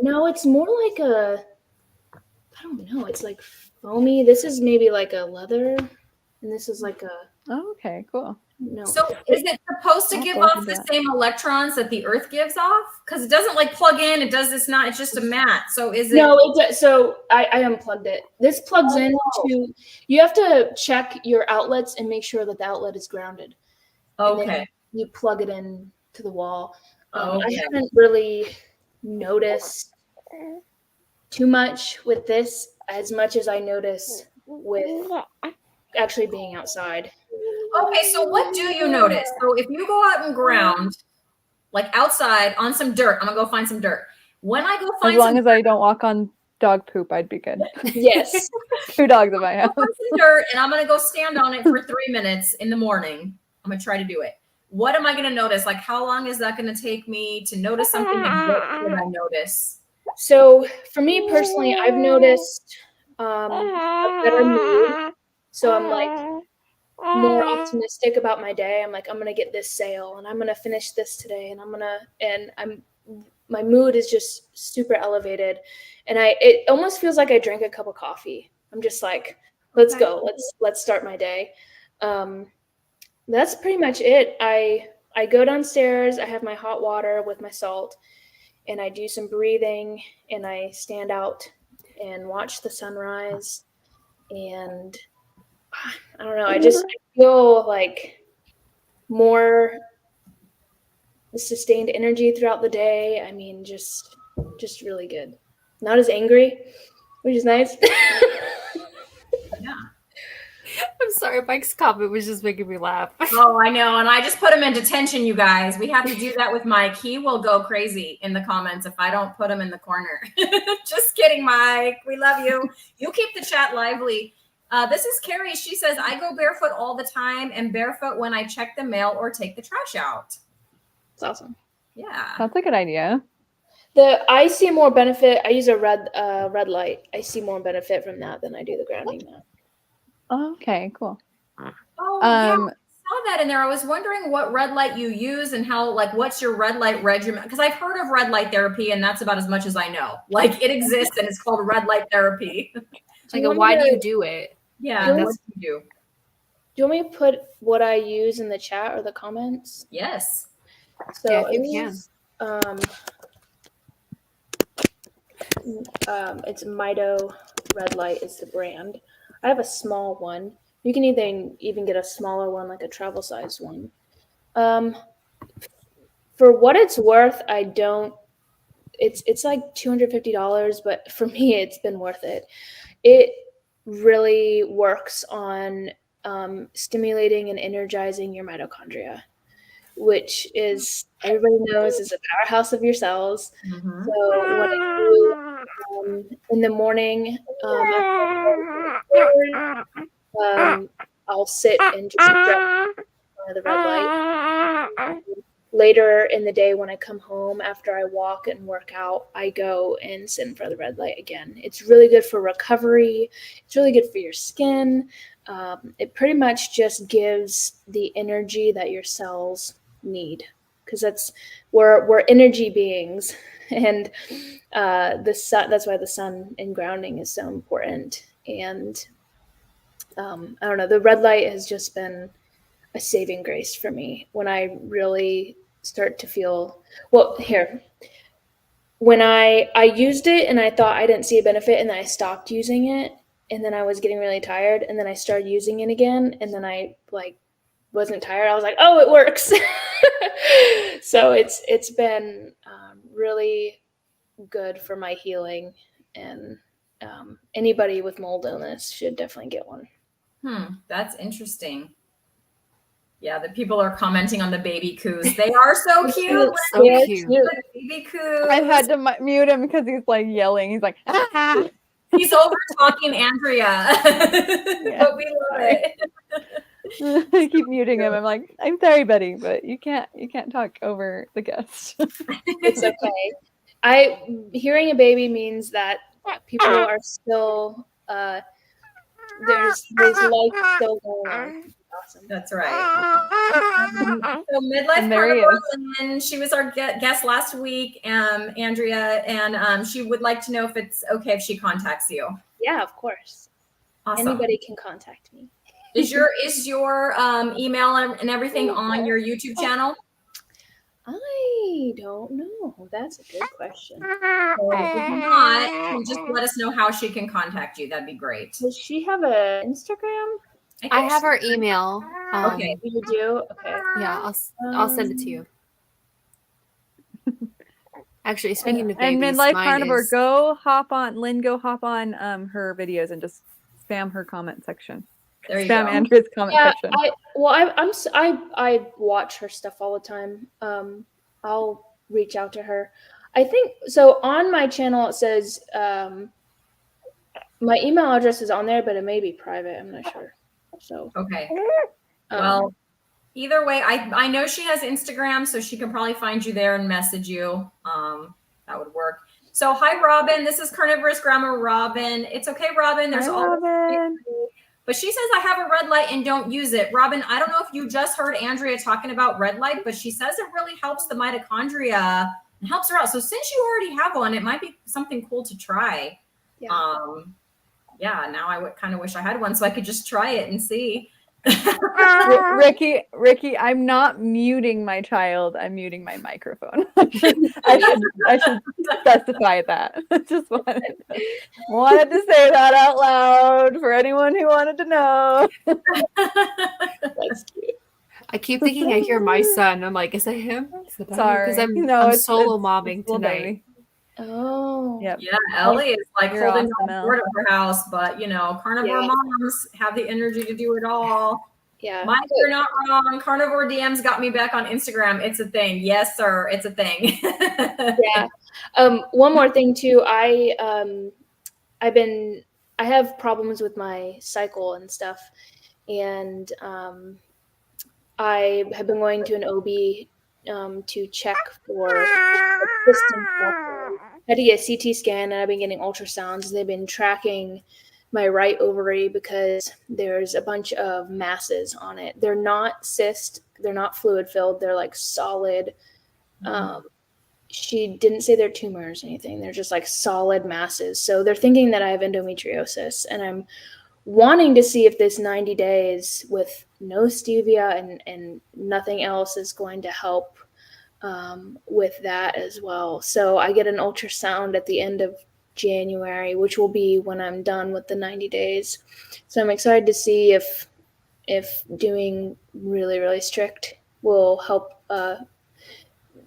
Speaker 5: No, it's more like I don't know. It's like foamy. This is maybe like a leather, and this is like a.
Speaker 3: Oh, okay, cool.
Speaker 5: No.
Speaker 1: So is it supposed to give off the same electrons that the earth gives off? Because it doesn't like plug in. It does this not. It's just a mat. So is it?
Speaker 5: No, so I unplugged it. This plugs into. You have to check your outlets and make sure that the outlet is grounded.
Speaker 1: Okay.
Speaker 5: You plug it in to the wall.
Speaker 1: Okay.
Speaker 5: I haven't really noticed too much with this as much as I notice with actually being outside.
Speaker 1: Okay, so what do you notice? So if you go out and ground, like outside on some dirt, I'm gonna go find some dirt. When I go find
Speaker 3: as long as I don't walk on dog poop, I'd be good.
Speaker 5: Yes.
Speaker 3: 2 dogs in my house.
Speaker 1: some dirt, and I'm gonna go stand on it for 3 minutes in the morning. I'm gonna try to do it. What am I gonna notice? Like, how long is that gonna take me to notice something? And what should I notice?
Speaker 5: So for me personally, I've noticed a better mood. So I'm like more optimistic about my day. I'm like, I'm gonna get this sale and I'm gonna finish this today, and my mood is just super elevated, and it almost feels like I drank a cup of coffee. I'm just like, let's go, let's start my day. That's pretty much it. I go downstairs, I have my hot water with my salt, and I do some breathing, and I stand out and watch the sunrise. and I don't know. I feel like more sustained energy throughout the day. I mean, just really good. Not as angry, which is nice.
Speaker 1: Yeah.
Speaker 4: I'm sorry, Mike's comment was just making me laugh.
Speaker 1: Oh, I know. And I just put him in detention, you guys. We have to do that with Mike. He will go crazy in the comments if I don't put him in the corner. Just kidding, Mike. We love you. You keep the chat lively. This is Carrie. She says, I go barefoot all the time and barefoot when I check the mail or take the trash out.
Speaker 5: It's awesome.
Speaker 1: Yeah.
Speaker 3: That's a good idea.
Speaker 5: I see more benefit. I use a red light. I see more benefit from that than I do the grounding mat.
Speaker 3: Oh, okay, cool.
Speaker 1: Oh, yeah. I saw that in there. I was wondering what red light you use and how, like, what's your red light regimen? Because I've heard of red light therapy, and that's about as much as I know. Like, it exists, and it's called red light therapy.
Speaker 4: Like, why do you do it?
Speaker 1: Yeah,
Speaker 5: Do
Speaker 1: what do you do?
Speaker 5: Do you want me to put what I use in the chat or the comments?
Speaker 1: Yes.
Speaker 5: So
Speaker 4: Yeah, if you
Speaker 5: it's Mito Red Light is the brand. I have a small one. You can even get a smaller one, like a travel size one. For what it's worth, I don't. It's like $250, but for me, it's been worth it. It really works on stimulating and energizing your mitochondria, which is, everybody knows, is a powerhouse of your cells.
Speaker 1: Mhm.
Speaker 5: So what I do in the morning, I'll sit and just stretch the red light. Later in the day, when I come home after I walk and work out, I go and sit in front of the red light again. It's really good for recovery. It's really good for your skin. It pretty much just gives the energy that your cells need, because we're energy beings, and the sun. That's why the sun and grounding is so important. And I don't know. The red light has just been a saving grace for me when I really start to feel, well, here, when I used it and I thought I didn't see a benefit, and then I stopped using it, and then I was getting really tired, and then I started using it again, and then I wasn't tired. I was like, oh, it works. So it's been really good for my healing, and anybody with mold illness should definitely get one.
Speaker 1: That's interesting. Yeah, the people are commenting on the baby coos. They are so cute.
Speaker 4: So cute.
Speaker 1: Baby coos.
Speaker 3: I had to mute him because he's like yelling. He's like, ah!
Speaker 1: He's over talking Andrea. But we love it.
Speaker 3: I keep muting him. I'm like, I'm sorry, buddy, but you can't talk over the guest.
Speaker 5: It's okay. Hearing a baby means that people are still there's life still going on. Awesome.
Speaker 1: That's right. So Midlife Carnivore Lynn, she was our guest last week, Andrea, and she would like to know if it's okay if she contacts you.
Speaker 5: Yeah, of course.
Speaker 1: Awesome.
Speaker 5: Anybody can contact me.
Speaker 1: Is your email and everything on your YouTube channel?
Speaker 5: I don't know. That's a good question.
Speaker 1: So if not, just let us know how she can contact you. That'd be great.
Speaker 5: Does she have an Instagram?
Speaker 4: I have her email.
Speaker 1: Okay.
Speaker 5: You do? Okay.
Speaker 4: Yeah, I'll send it to you. Actually, speaking of babies,
Speaker 3: and Midlife
Speaker 4: mine
Speaker 3: Carnivore,
Speaker 4: is...
Speaker 3: go hop on her videos and just spam her comment section.
Speaker 1: There you
Speaker 3: Spam
Speaker 1: go.
Speaker 3: Andrea's comment section.
Speaker 5: I watch her stuff all the time. I'll reach out to her. I think so. On my channel, it says my email address is on there, but it may be private. I'm not sure. So
Speaker 1: okay. Well, either way, I know she has Instagram, so she can probably find you there and message you. That would work. So hi, Robin. This is Carnivorous Grandma Robin. It's okay, Robin. There's
Speaker 3: Robin.
Speaker 1: But she says I have a red light and don't use it. Robin, I don't know if you just heard Andrea talking about red light, but she says it really helps the mitochondria and helps her out. So since you already have one, it might be something cool to try.
Speaker 5: Yeah.
Speaker 1: Yeah, now I kind of wish I had one so I could just try it and see.
Speaker 3: Ricky, I'm not muting my child. I'm muting my microphone. I should specify that. Just wanted to say that out loud for anyone who wanted to know.
Speaker 4: That's cute.
Speaker 6: I keep thinking I hear my son. I'm like, is that him? Is that
Speaker 3: Sorry.
Speaker 6: Because I'm,
Speaker 3: No,
Speaker 6: I'm solo momming
Speaker 3: it's little
Speaker 6: tonight.
Speaker 3: baby.
Speaker 4: Oh.
Speaker 3: Yep.
Speaker 1: Yeah, Ellie is like
Speaker 3: You're
Speaker 1: holding
Speaker 3: awesome,
Speaker 1: down
Speaker 3: Elle.
Speaker 1: the fort of her house, but carnivore
Speaker 4: Yeah.
Speaker 1: moms have the energy to do it all.
Speaker 4: Yeah.
Speaker 1: Mike, you're not wrong. Carnivore DMs got me back on Instagram. It's a thing. Yes, sir. It's a thing.
Speaker 5: Yeah. One more thing too. I have problems with my cycle and stuff, and I have been going to an OB to check for system stuff. I had to get a CT scan, and I've been getting ultrasounds. They've been tracking my right ovary because there's a bunch of masses on it. They're not cyst, they're not fluid filled, they're like solid. She didn't say they're tumors or anything. They're just like solid masses. So they're thinking that I have endometriosis, and I'm wanting to see if this 90 days with no stevia and nothing else is going to help with that as well. So I get an ultrasound at the end of January, which will be when I'm done with the 90 days. So I'm excited to see if doing really, really strict will help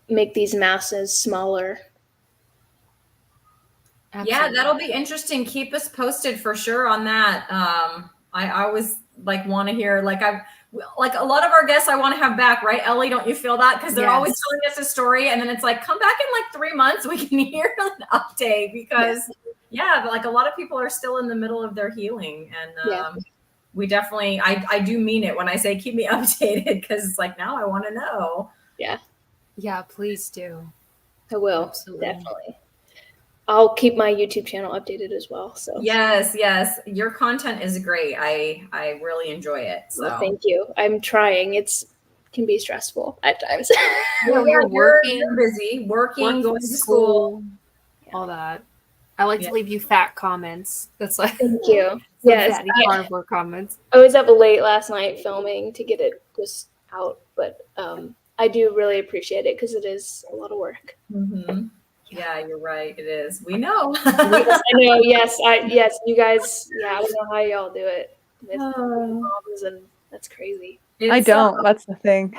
Speaker 5: make these masses smaller.
Speaker 1: Yeah, that'll be interesting. Keep us posted for sure on that. I always want to hear like a lot of our guests I want to have back, right? Ellie, don't you feel that? Because they're always telling us a story, and then it's like, come back in like 3 months, we can hear an update because like a lot of people are still in the middle of their healing, and we definitely, I do mean it when I say keep me updated because it's like now I want to know.
Speaker 6: Yeah, please do.
Speaker 5: I will.
Speaker 6: Absolutely.
Speaker 5: Definitely. I'll keep my YouTube channel updated as well. So
Speaker 1: yes, your content is great. I really enjoy it. So
Speaker 5: well, thank you. I'm trying. It can be stressful at times.
Speaker 6: You're working,
Speaker 1: you're busy working, going to school,
Speaker 6: all that. I like to leave you fat comments. That's like
Speaker 5: Thank you.
Speaker 6: yes, carnivore comments.
Speaker 5: I was up late last night filming to get it just out, but I do really appreciate it because it is a lot of work.
Speaker 1: Mm-hmm. Yeah, you're right. It is. We know.
Speaker 5: Yes, I know. Yes, you guys. Yeah, I don't know how y'all do it with moms, and that's crazy.
Speaker 3: I don't. That's the thing.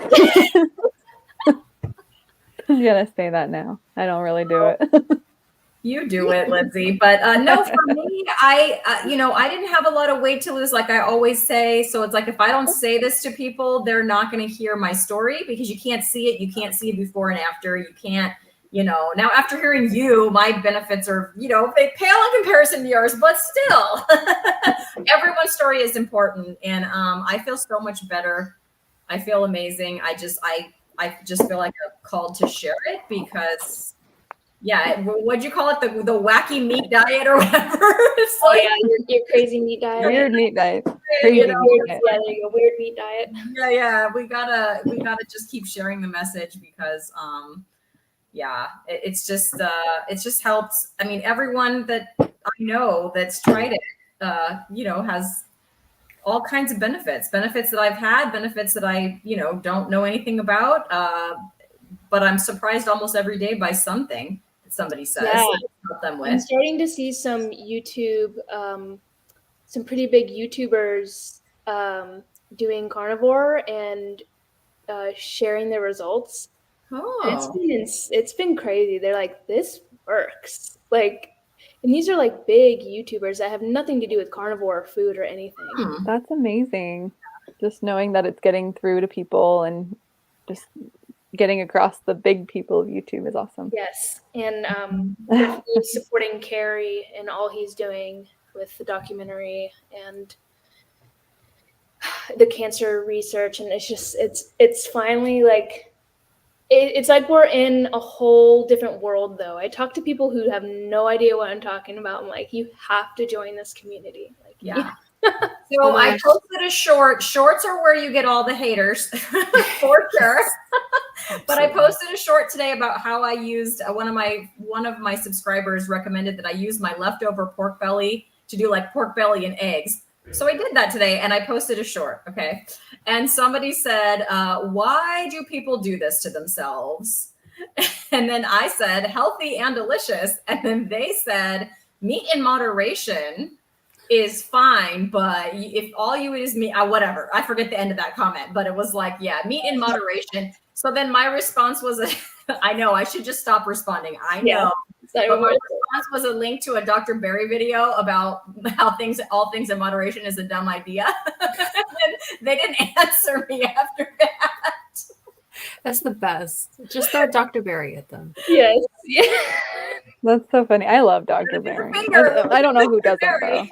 Speaker 3: I'm gonna say that now. I don't really do it.
Speaker 1: You do it, Lindsay. But no, for me, I didn't have a lot of weight to lose, like I always say. So it's like if I don't say this to people, they're not going to hear my story because you can't see it. You can't see it before and after. You can't. Now after hearing you, my benefits are, they pale in comparison to yours, but still, everyone's story is important. And I feel so much better. I feel amazing. I just feel like I'm called to share it because, what'd you call it? The wacky meat diet or whatever. It's like,
Speaker 5: your crazy meat diet.
Speaker 3: Weird meat diet.
Speaker 5: Crazy meat diet. Yeah, there you go. Weird meat diet.
Speaker 1: Yeah. We gotta just keep sharing the message because, it's just helps. I mean, everyone that I know that's tried it, has all kinds of benefits that I've had, benefits that I, don't know anything about. But I'm surprised almost every day by something that somebody says that help them with.
Speaker 5: I'm starting to see some YouTube, some pretty big YouTubers doing carnivore and sharing their results.
Speaker 1: Oh,
Speaker 5: It's been crazy. They're like, this works. Like, and these are like big YouTubers that have nothing to do with carnivore food or anything.
Speaker 3: That's amazing. Just knowing that it's getting through to people and just getting across the big people of YouTube is awesome.
Speaker 5: Yes, and definitely supporting Carrie and all he's doing with the documentary and the cancer research, and it's finally like. It's like we're in a whole different world, though. I talk to people who have no idea what I'm talking about. I'm like, you have to join this community. Like,
Speaker 1: yeah. So I posted a short. Shorts are where you get all the haters, for sure. But I posted a short today about how I used one of my subscribers recommended that I use my leftover pork belly to do like pork belly and eggs. So I did that today and I posted a short, okay? And somebody said, why do people do this to themselves? And then I said, healthy and delicious. And then they said, meat in moderation is fine, but if all you eat is meat, whatever. I forget the end of that comment, but it was like, yeah, meat in moderation. So then my response was, I know, I should just stop responding. I know.
Speaker 5: Yeah,
Speaker 1: but my response was a link to a Dr. Berry video about how all things in moderation is a dumb idea. And they didn't answer me after that.
Speaker 6: That's the best. Just throw Dr. Berry at them.
Speaker 5: Yes. Yeah.
Speaker 3: That's so funny. I love Dr. Berry. I don't know who doesn't though.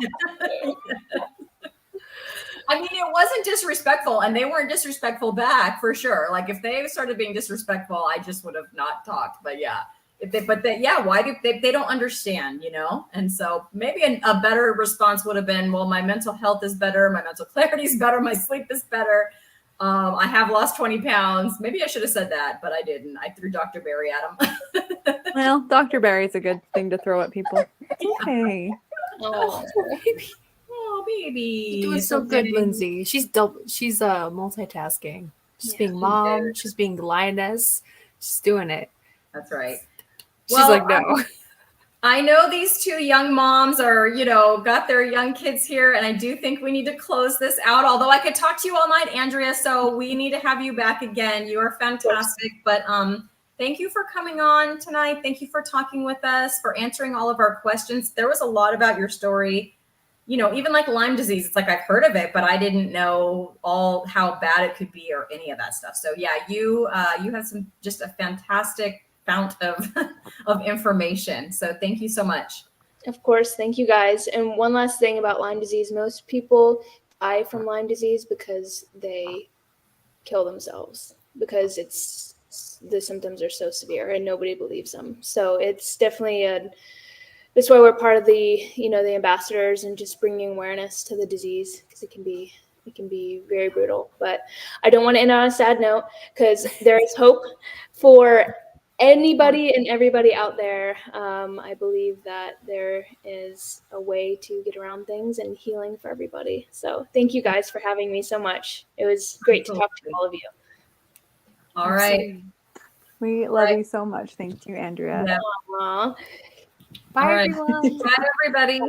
Speaker 1: I mean, it wasn't disrespectful, and they weren't disrespectful back for sure. Like if they started being disrespectful, I just would have not talked. But yeah, why do they don't understand, you know? And so maybe a better response would have been, well, my mental health is better, my mental clarity is better, my sleep is better. I have lost 20 pounds. Maybe I should have said that, but I didn't. I threw Dr. Berry at him.
Speaker 3: Well, Dr. Berry's a good thing to throw at people. Okay.
Speaker 5: Oh,
Speaker 1: Oh, baby.
Speaker 6: You're doing so good, Lindsay. She's multitasking. She's
Speaker 1: Yeah,
Speaker 6: being
Speaker 1: she
Speaker 6: mom.
Speaker 1: is.
Speaker 6: She's being the lioness. She's doing it.
Speaker 1: That's right.
Speaker 6: She's
Speaker 1: Well,
Speaker 6: like, no.
Speaker 1: I know these two young moms are, got their young kids here, and I do think we need to close this out. Although I could talk to you all night, Andrea, so we need to have you back again. You are fantastic. But thank you for coming on tonight. Thank you for talking with us, for answering all of our questions. There was a lot about your story. Even like Lyme disease, it's like I've heard of it, but I didn't know how bad it could be or any of that stuff. So yeah, you have just a fantastic fount of information. So thank you so much.
Speaker 5: of course. Thank you guys. And one last thing about Lyme disease. Most people die from Lyme disease because they kill themselves because the symptoms are so severe and nobody believes them. So it's definitely that's why we're part of the ambassadors and just bringing awareness to the disease because it can be very brutal. But I don't want to end on a sad note because there is hope for anybody and everybody out there. I believe that there is a way to get around things and healing for everybody. So thank you guys for having me so much. It was great to talk to all of you.
Speaker 1: All right.
Speaker 3: We love you so much. Thank you, Andrea.
Speaker 1: Yeah.
Speaker 5: Aww.
Speaker 6: Bye,
Speaker 1: All right.
Speaker 6: everyone.
Speaker 1: Bye, everybody.
Speaker 5: Bye.